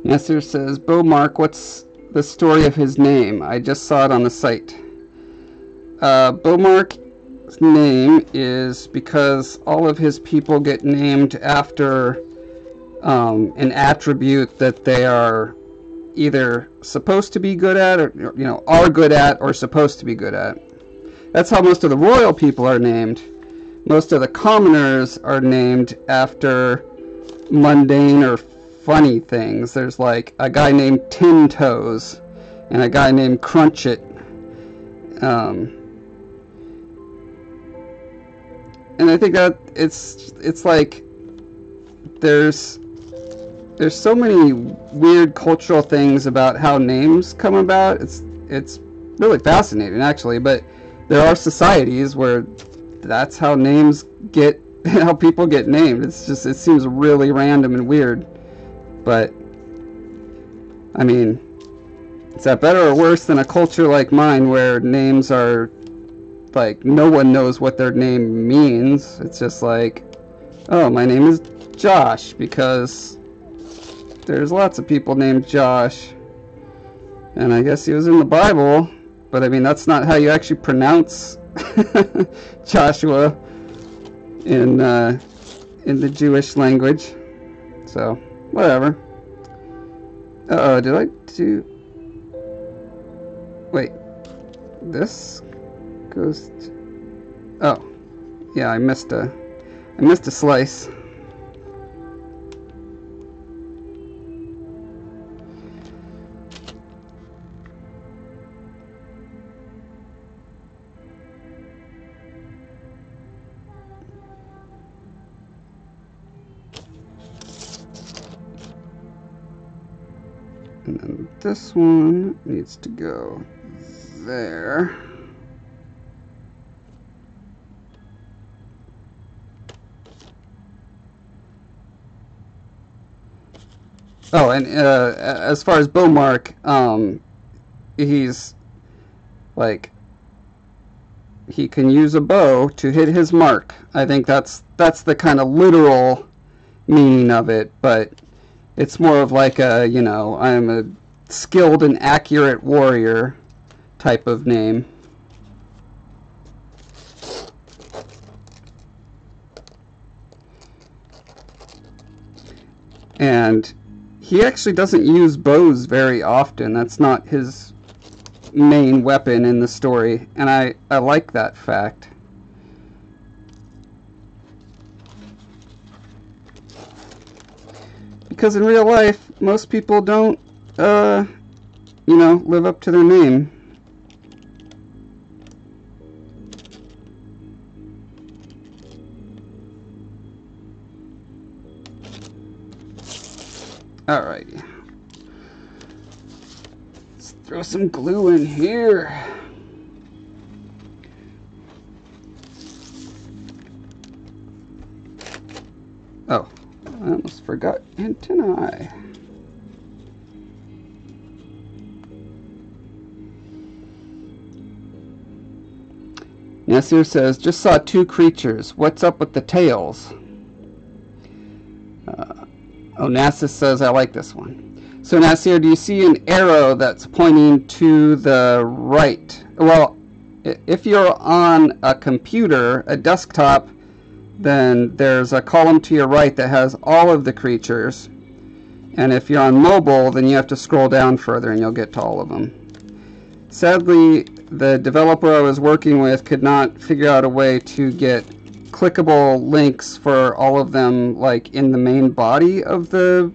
Nasser says, Bo Mark, what's the story of his name? I just saw it on the site. Beaumark's name is because all of his people get named after an attribute that they are either supposed to be good at, or are good at, or supposed to be good at. That's how most of the royal people are named. Most of the commoners are named after mundane or funny things. There's like a guy named Tin Toes and a guy named Crunchit. And I think that it's like there's so many weird cultural things about how names come about. It's really fascinating, actually. But there are societies where that's how names get, how people get named. It seems really random and weird. But I mean, is that better or worse than a culture like mine where names are like no one knows what their name means? It's just like, oh, my name is Josh because there's lots of people named Josh, and I guess he was in the Bible, but I mean, that's not how you actually pronounce Joshua in the Jewish language. So whatever. Did I do? Wait, this goes to... Oh, yeah, I missed a slice. And then this one needs to go there. Oh, and as far as Beaumark, he's like, he can use a bow to hit his mark. I think that's the kind of literal meaning of it, but it's more of like a, I'm a skilled and accurate warrior type of name. And he actually doesn't use bows very often. That's not his main weapon in the story, and I like that fact. Because in real life, most people don't, live up to their name. Alrighty. Let's throw some glue in here. Oh, I almost forgot antennae. Nasir says, just saw two creatures. What's up with the tails? Nasir says, I like this one. So Nasir, do you see an arrow that's pointing to the right? Well, if you're on a computer, a desktop, then there's a column to your right that has all of the creatures. And if you're on mobile, then you have to scroll down further and you'll get to all of them. Sadly, the developer I was working with could not figure out a way to get clickable links for all of them, like in the main body of the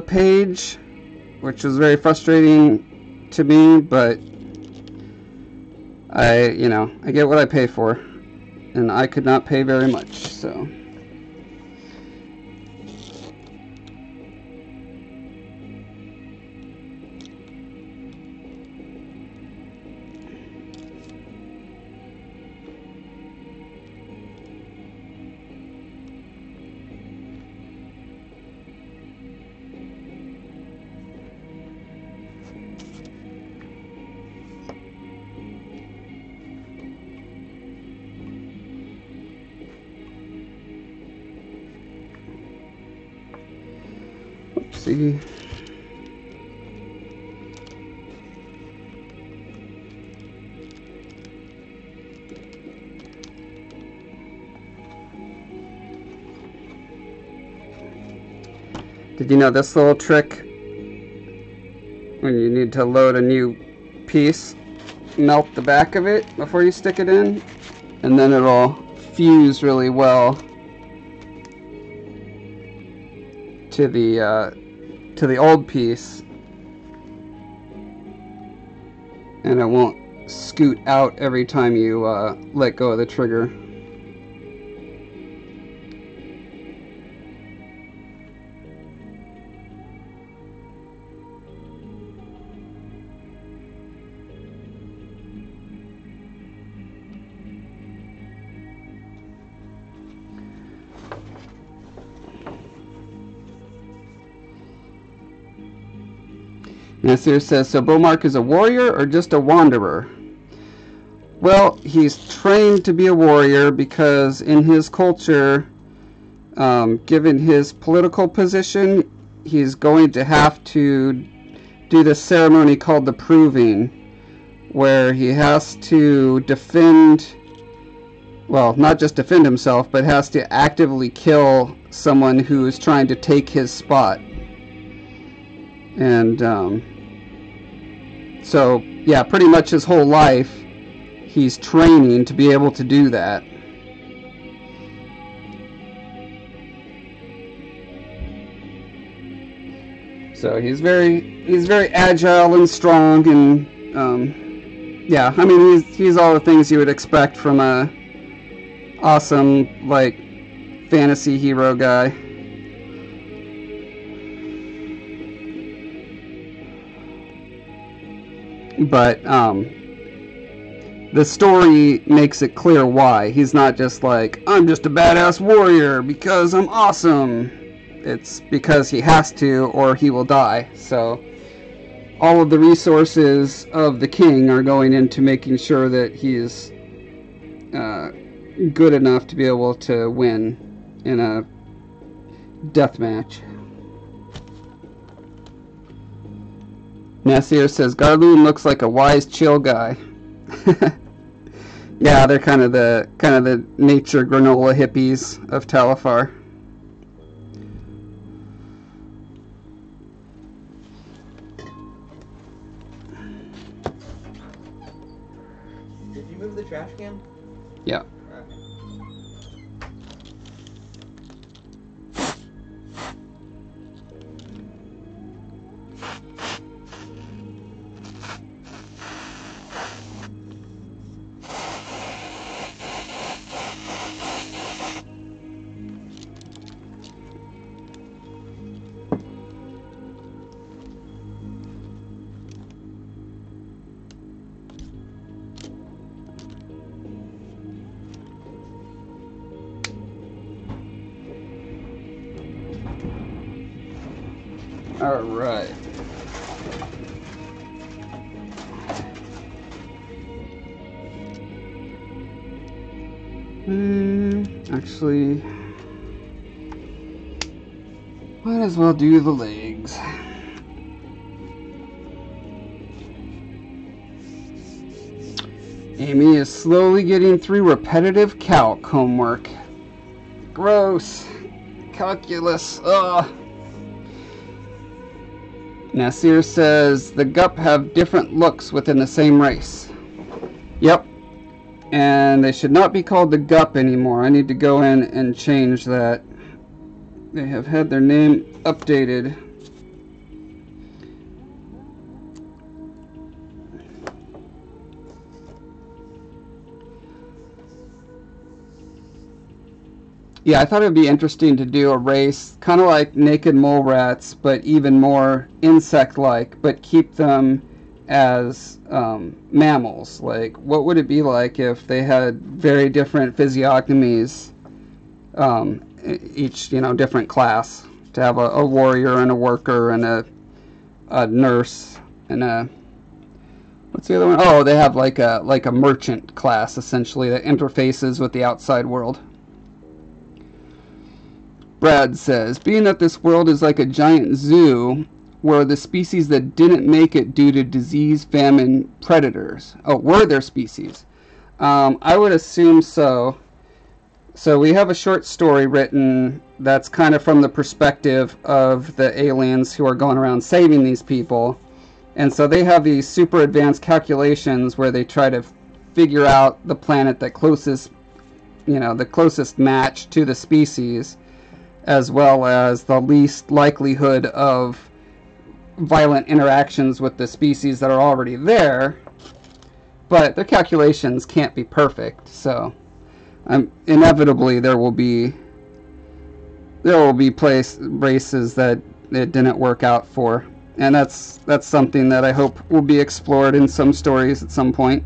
page, which was very frustrating to me, but I get what I pay for, and I could not pay very much, so. See. Did you know this little trick? When you need to load a new piece, melt the back of it before you stick it in, and then it'll fuse really well to the old piece, and it won't scoot out every time you let go of the trigger. Nasir says, so Bomark is a warrior or just a wanderer? Well, he's trained to be a warrior because in his culture, given his political position, he's going to have to do this ceremony called the Proving, where he has to defend, well, not just defend himself, but has to actively kill someone who is trying to take his spot. And so, yeah, pretty much his whole life, he's training to be able to do that. So he's very agile and strong, and yeah, I mean he's all the things you would expect from a awesome, like, fantasy hero guy. But the story makes it clear why. He's not just like, I'm just a badass warrior because I'm awesome. It's because he has to or he will die. So all of the resources of the king are going into making sure that he's good enough to be able to win in a death match. Nasir says, Garloon looks like a wise, chill guy. Yeah, they're kind of the nature granola hippies of Talifar. Did you move the trash can? Yeah. All right. Actually, might as well do the legs. Amy is slowly getting through repetitive calc homework. Gross. Calculus. Ugh. Nasir says the Gup have different looks within the same race. Yep. And they should not be called the Gup anymore. I need to go in and change that. They have had their name updated. Yeah, I thought it would be interesting to do a race kind of like naked mole rats, but even more insect-like, but keep them as mammals. Like, what would it be like if they had very different physiognomies, each, different class, to have a warrior and a worker and a nurse and a, what's the other one? Oh, they have like a merchant class, essentially, that interfaces with the outside world. Brad says, being that this world is like a giant zoo where the species that didn't make it due to disease, famine, predators. Oh, were there species? I would assume so. So we have a short story written that's kind of from the perspective of the aliens who are going around saving these people. And so they have these super advanced calculations where they try to figure out the planet that closest, the closest match to the species, as well as the least likelihood of violent interactions with the species that are already there. But their calculations can't be perfect, so inevitably there will be races that it didn't work out for, and that's something that I hope will be explored in some stories at some point.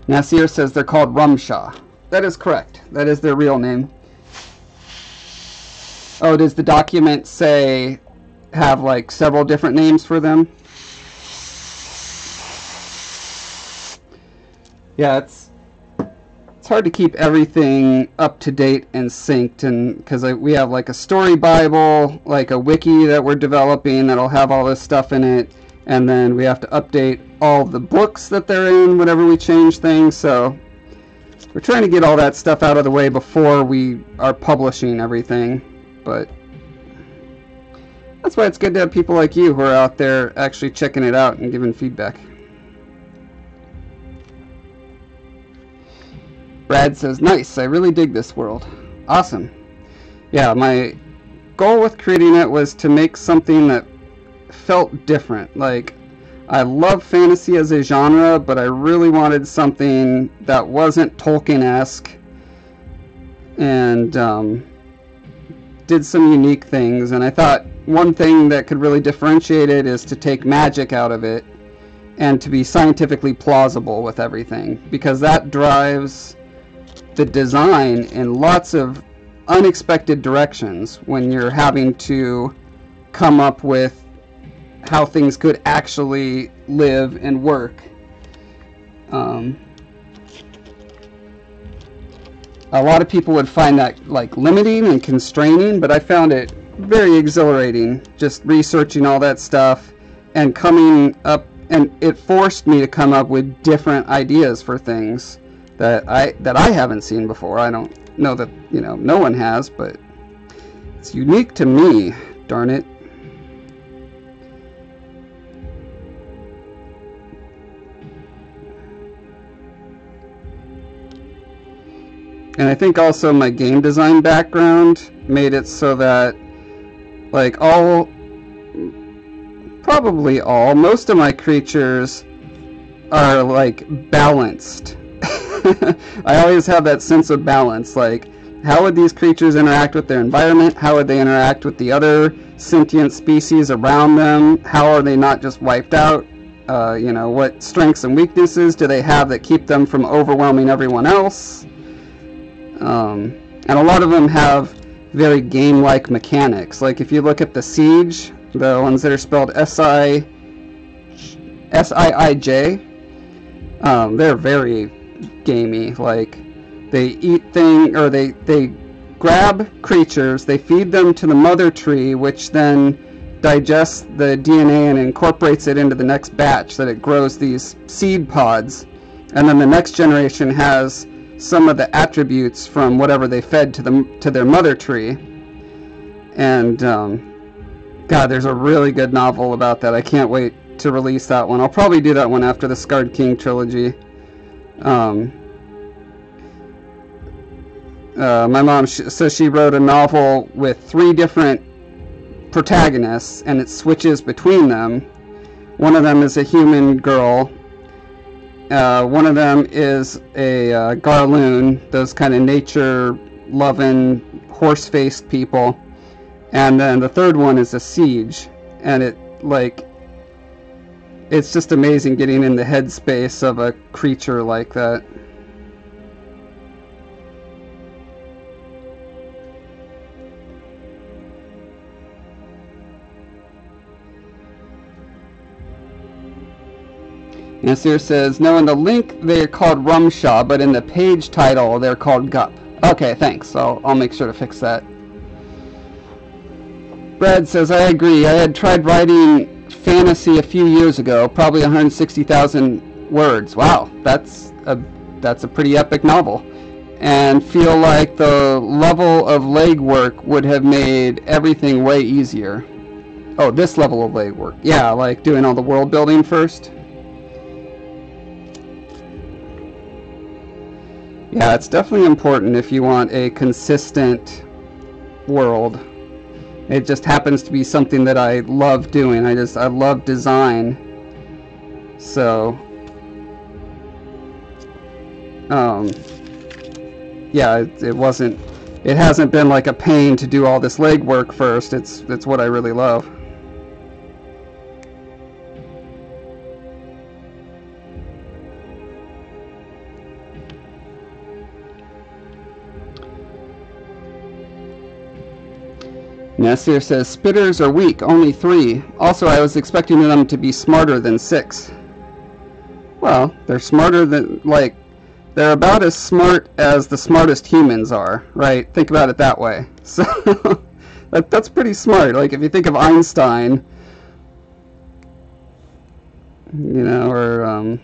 Nasir says they're called Rumsha. That is correct. That is their real name. Oh, does the document say have like several different names for them? Yeah, it's hard to keep everything up to date and synced, and because we have like a story bible, like a wiki that we're developing that'll have all this stuff in it, and then we have to update all the books that they're in whenever we change things. So we're trying to get all that stuff out of the way before we are publishing everything. But that's why it's good to have people like you who are out there actually checking it out and giving feedback. Brad says, nice, I really dig this world. Awesome. Yeah, my goal with creating it was to make something that felt different. Like, I love fantasy as a genre, but I really wanted something that wasn't Tolkien-esque, and did some unique things. And I thought one thing that could really differentiate it is to take magic out of it and to be scientifically plausible with everything, because that drives the design in lots of unexpected directions when you're having to come up with how things could actually live and work. A lot of people would find that like limiting and constraining, but I found it very exhilarating just researching all that stuff and coming up, and it forced me to come up with different ideas for things that I haven't seen before. I don't know that, no one has, but it's unique to me, darn it. And I think also my game design background made it so that like most of my creatures are like balanced. I always have that sense of balance, like how would these creatures interact with their environment, how would they interact with the other sentient species around them, how are they not just wiped out, what strengths and weaknesses do they have that keep them from overwhelming everyone else. And a lot of them have very game-like mechanics. Like if you look at the Siege, the ones that are spelled S-I-I-J, they're very gamey. Like they eat they grab creatures, they feed them to the mother tree, which then digests the DNA and incorporates it into the next batch, that it grows these seed pods, and then the next generation has some of the attributes from whatever they fed to their mother tree. And God, there's a really good novel about that. I can't wait to release that one. I'll probably do that one after the Scarred King trilogy. My mom says she wrote a novel with 3 different protagonists, and it switches between them. One of them is a human girl. One of them is a Garloon, those kind of nature-loving, horse-faced people. And then the third one is a Siege. And it's just amazing getting in the headspace of a creature like that. Nasir says, no, in the link they're called Rumsha, but in the page title they're called Gup. Okay, thanks. I'll make sure to fix that. Brad says, I agree. I had tried writing fantasy a few years ago, probably 160,000 words. Wow, that's a pretty epic novel. And feel like the level of legwork would have made everything way easier. Oh, this level of legwork. Yeah, like doing all the world building first. Yeah, it's definitely important if you want a consistent world. It just happens to be something that I love doing. I love design. So, yeah, it hasn't been like a pain to do all this legwork first. It's what I really love. Nasir says, spitters are weak, only 3. Also, I was expecting them to be smarter than 6. Well, they're smarter than, like, they're about as smart as the smartest humans are, right? Think about it that way. So, that's pretty smart. Like, if you think of Einstein, you know, or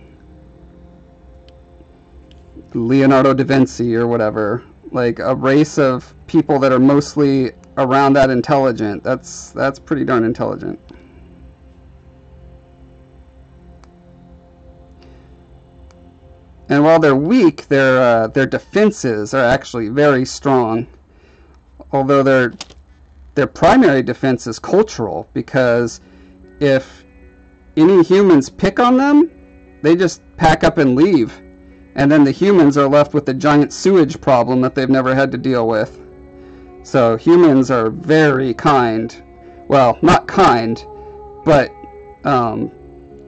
Leonardo da Vinci or whatever, like a race of people that are mostly around that intelligent, that's pretty darn intelligent. And while they're weak, their defenses are actually very strong. Although their primary defense is cultural, because if any humans pick on them, they just pack up and leave. And then the humans are left with a giant sewage problem that they've never had to deal with. So humans are very kind. Well, not kind, but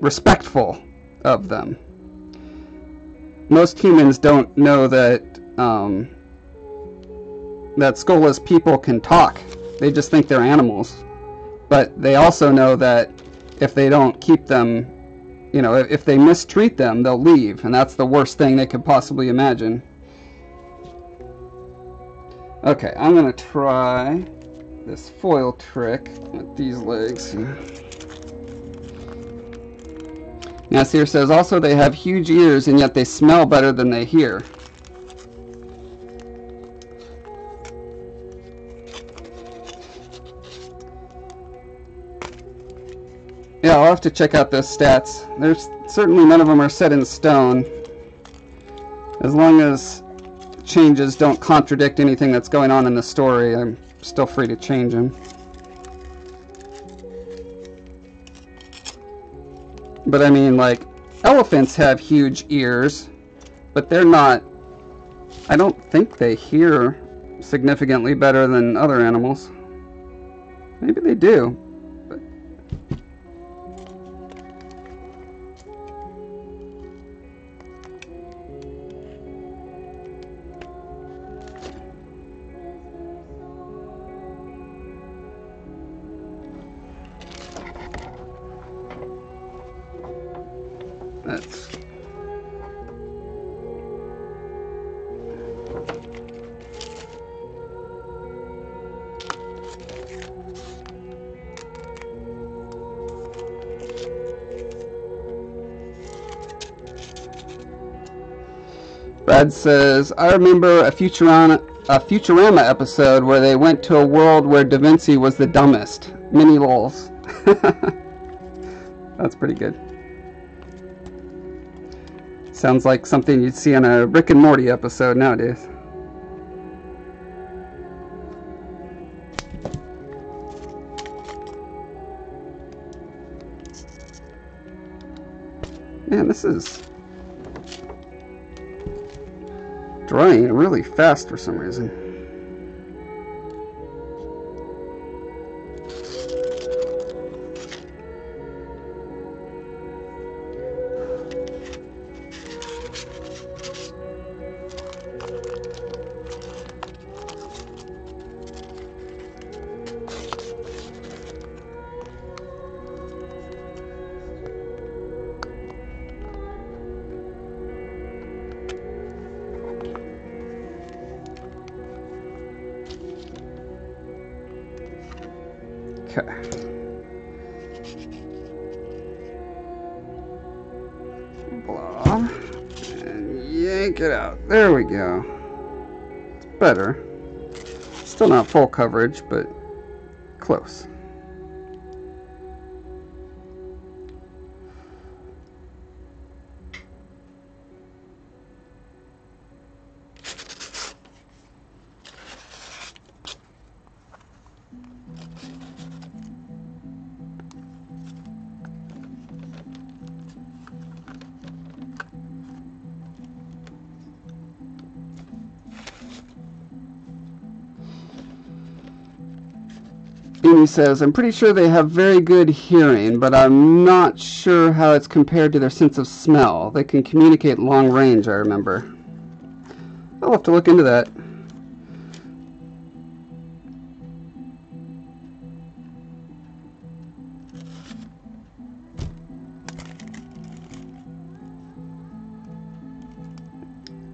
respectful of them. Most humans don't know that that skull-less people can talk. They just think they're animals. But they also know that if they don't keep them, you know, if they mistreat them, they'll leave. And that's the worst thing they could possibly imagine. Okay, I'm going to try this foil trick with these legs. Nasir says, also they have huge ears and yet they smell better than they hear. Yeah, I'll have to check out those stats. There's certainly none of them are set in stone. As long as changes don't contradict anything that's going on in the story, I'm still free to change them. But I mean, like, elephants have huge ears, but they're not, I don't think they hear significantly better than other animals. Maybe they do. But that's... Brad says, I remember a Futurama episode where they went to a world where Da Vinci was the dumbest. Mini lols. That's pretty good. Sounds like something you'd see on a Rick and Morty episode nowadays. Man, this is drying really fast for some reason. Okay. yank it out. There we go. It's better. Still not full coverage, but close. Beanie says, I'm pretty sure they have very good hearing, but I'm not sure how it's compared to their sense of smell. They can communicate long range, I remember. I'll have to look into that.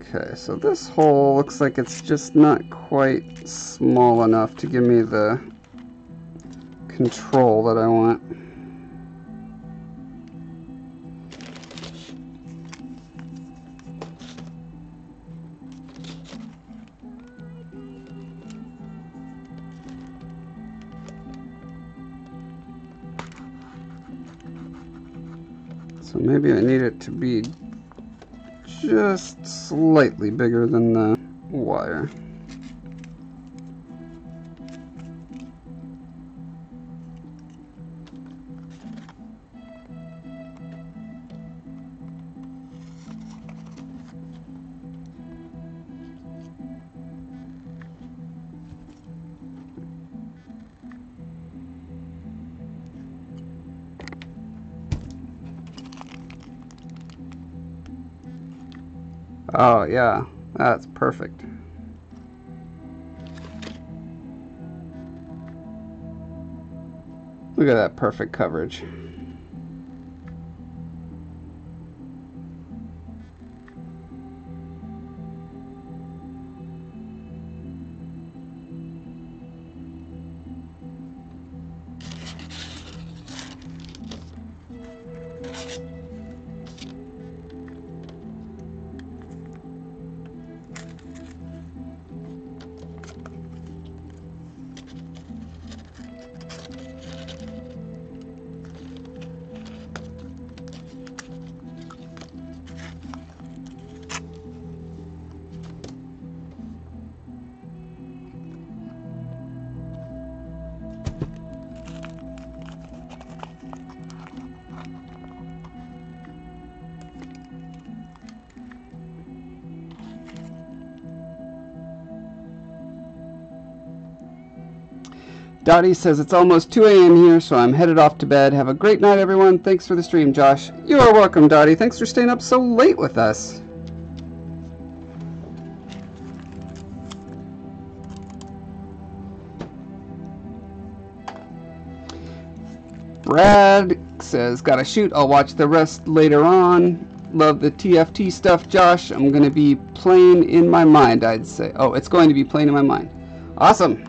Okay, so this hole looks like it's just not quite small enough to give me the control that I want. So maybe I need it to be just slightly bigger than the wire. Oh yeah, that's perfect. Look at that perfect coverage. Dottie says it's almost 2 a.m. here, so I'm headed off to bed. Have a great night, everyone. Thanks for the stream, Josh. You are welcome, Dottie. Thanks for staying up so late with us. Brad says, gotta shoot. I'll watch the rest later on. Love the TFT stuff, Josh. I'm going to be playing in my mind, I'd say. Oh, it's going to be playing in my mind. Awesome.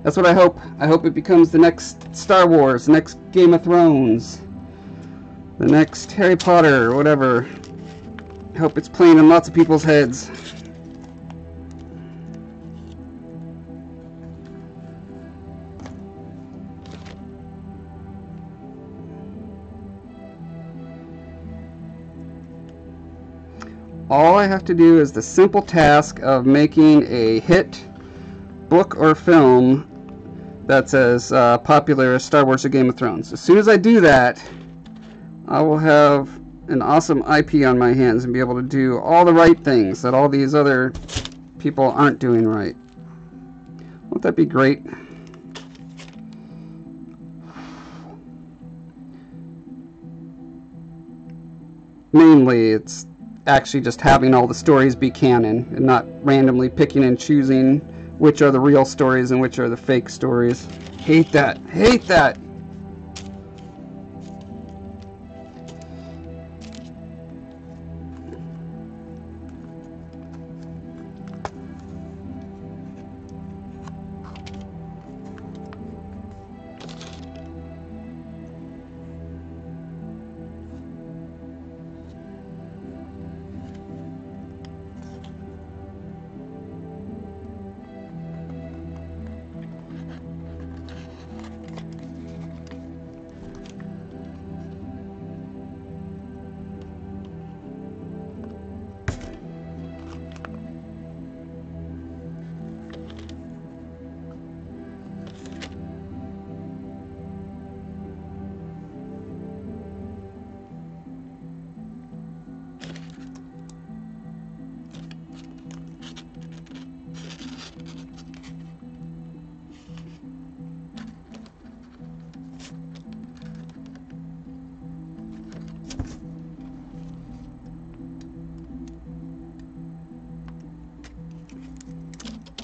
That's what I hope. I hope it becomes the next Star Wars, the next Game of Thrones, the next Harry Potter, or whatever. I hope it's playing in lots of people's heads. All I have to do is the simple task of making a hit book or film that's as popular as Star Wars or Game of Thrones. As soon as I do that, I will have an awesome IP on my hands and be able to do all the right things that all these other people aren't doing right. Won't that be great? Mainly, it's actually just having all the stories be canon and not randomly picking and choosing which are the real stories and which are the fake stories. Hate that. Hate that.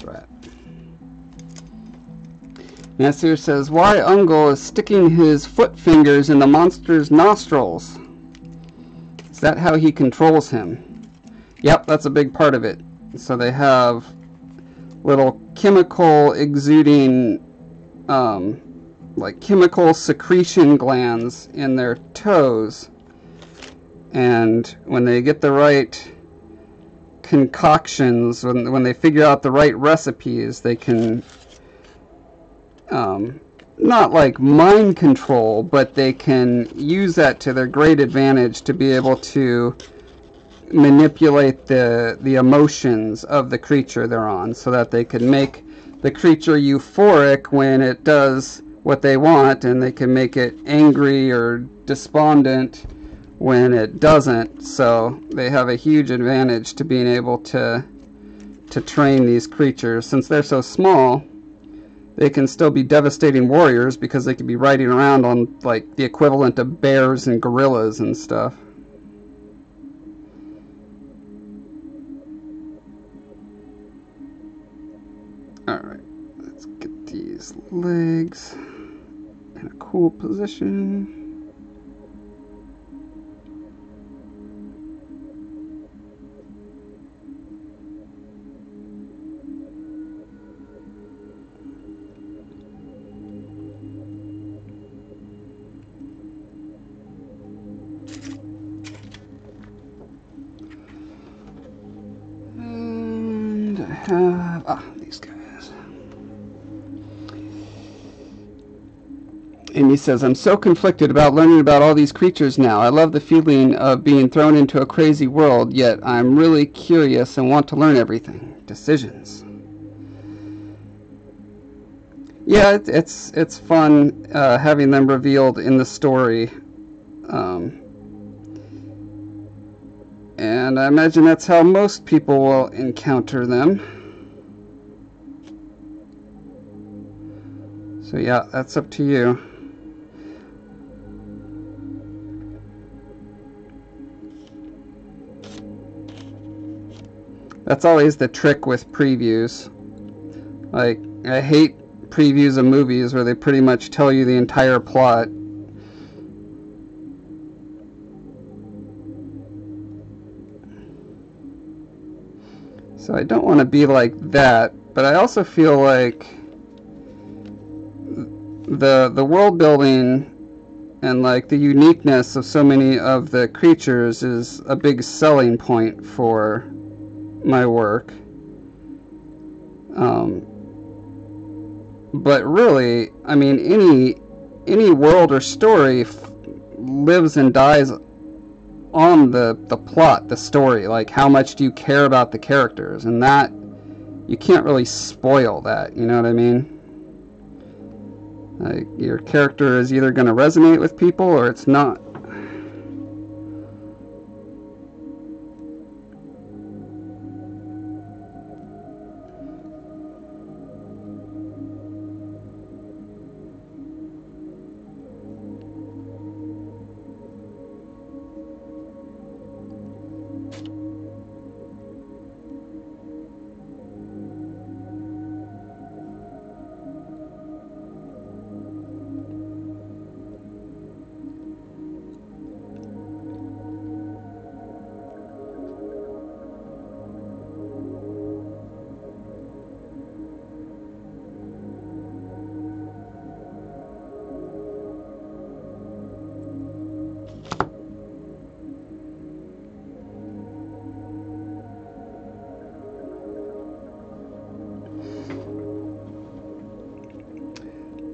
rat. Nasir says, why Ungle is sticking his foot fingers in the monster's nostrils? Is that how he controls him? Yep, that's a big part of it. So they have little chemical exuding, like chemical secretion glands in their toes. And when they get the right concoctions, when they figure out the right recipes, they can, not like mind control, but they can use that to their great advantage to be able to manipulate the emotions of the creature they're on, so that they can make the creature euphoric when it does what they want, and they can make it angry or despondent when it doesn't. So they have a huge advantage to being able to train these creatures. Since they're so small, they can still be devastating warriors, because they could be riding around on like the equivalent of bears and gorillas and stuff. Alright, let's get these legs in a cool position. And I have these guys. Amy says, I'm so conflicted about learning about all these creatures now. I love the feeling of being thrown into a crazy world, yet I'm really curious and want to learn everything. Decisions. Yeah, it's fun having them revealed in the story. And I imagine that's how most people will encounter them. So yeah, that's up to you. That's always the trick with previews. Like, I hate previews of movies where they pretty much tell you the entire plot. So I don't want to be like that, but I also feel like the world building and like the uniqueness of so many of the creatures is a big selling point for my work. But really, I mean, any world or story lives and dies on the plot, the story. Like, how much do you care about the characters? And that, you can't really spoil that, you know what I mean? Like, your character is either going to resonate with people or it's not.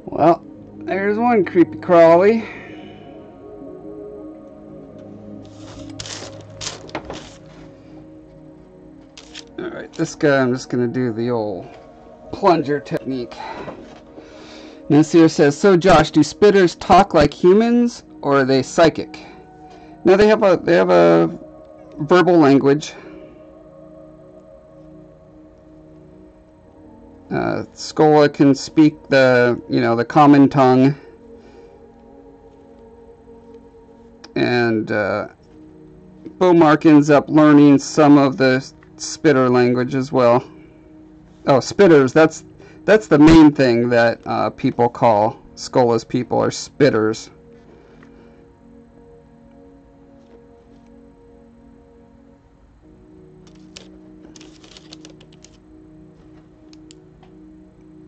Well, there's one creepy crawly. Alright, this guy I'm just going to do the old plunger technique. Nasir says, so Josh, do spitters talk like humans or are they psychic? No, they have a verbal language. Skola can speak the common tongue, and Beaumark ends up learning some of the spitter language as well. Oh, spitters. That's the main thing that people call Skola's people, are spitters.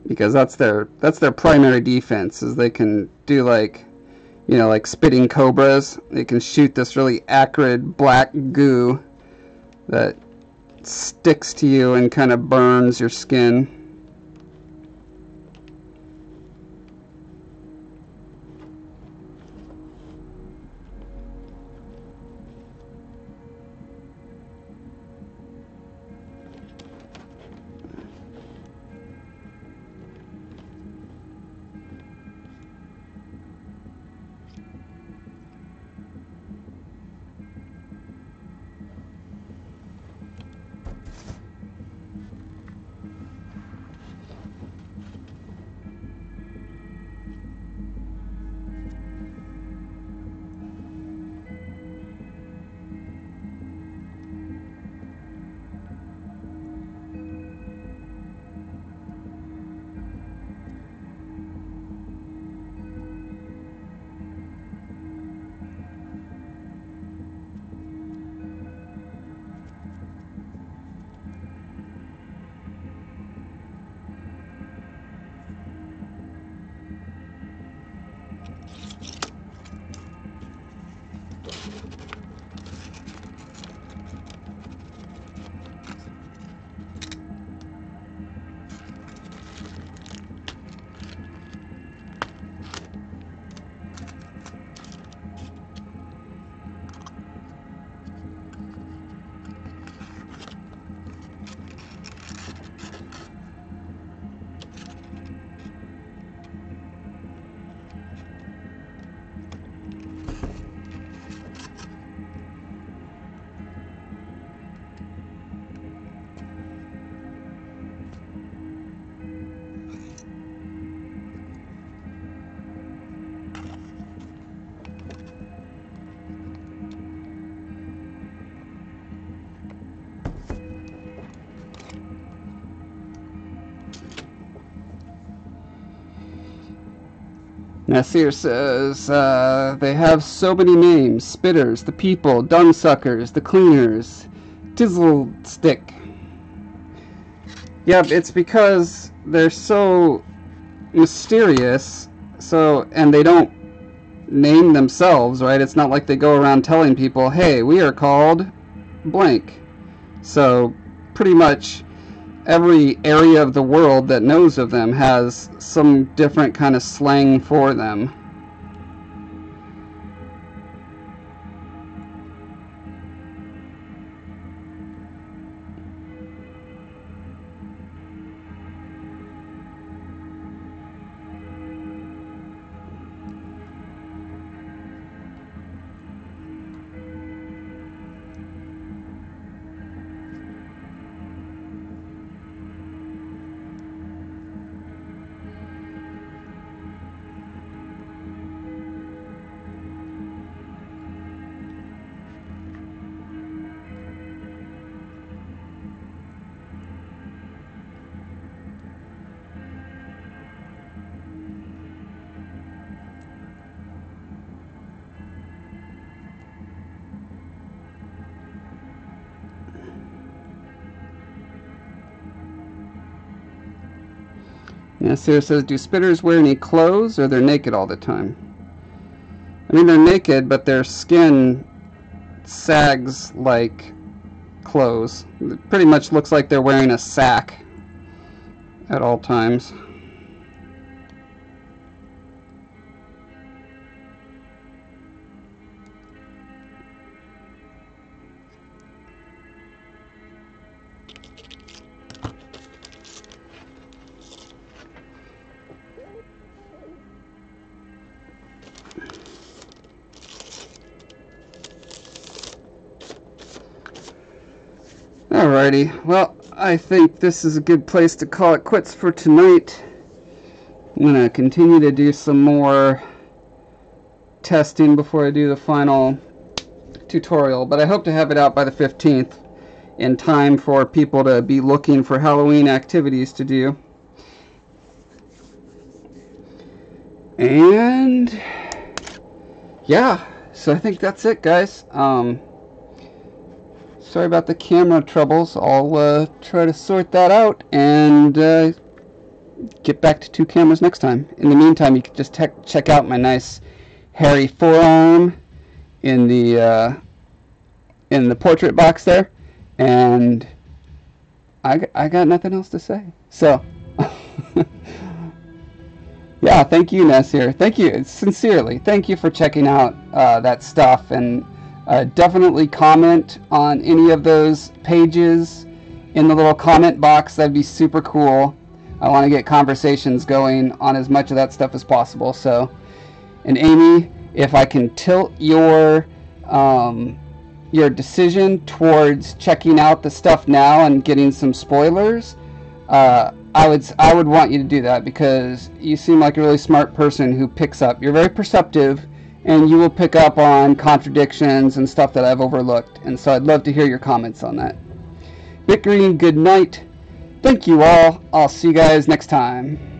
Because that's their primary defense, is they can do like, you know, like spitting cobras. They can shoot this really acrid black goo that sticks to you and kind of burns your skin. Nasir says, they have so many names: spitters, the people, dung suckers, the cleaners, tizzle stick. Yeah, it's because they're so mysterious, and they don't name themselves, right? It's not like they go around telling people, hey, we are called blank. So pretty much every area of the world that knows of them has some different kind of slang for them. Yeah, Sarah says, do spitters wear any clothes, or they're naked all the time? I mean, they're naked, but their skin sags like clothes. It pretty much looks like they're wearing a sack at all times. Alrighty, well, I think this is a good place to call it quits for tonight. I'm going to continue to do some more testing before I do the final tutorial, but I hope to have it out by the 15th. in time for people to be looking for Halloween activities to do. And yeah, so I think that's it, guys. Sorry about the camera troubles. I'll try to sort that out and get back to 2 cameras next time. In the meantime, you can just check out my nice hairy forearm in the portrait box there, and I got nothing else to say. So yeah, thank you, Nasir. Thank you, sincerely. Thank you for checking out that stuff, and definitely comment on any of those pages in the little comment box. That'd be super cool. I want to get conversations going on as much of that stuff as possible. So, and Amy, if I can tilt your decision towards checking out the stuff now and getting some spoilers, I would want you to do that, because you seem like a really smart person who picks up. You're very perceptive, and you will pick up on contradictions and stuff that I've overlooked. And so I'd love to hear your comments on that. Bickering, good night. Thank you all. I'll see you guys next time.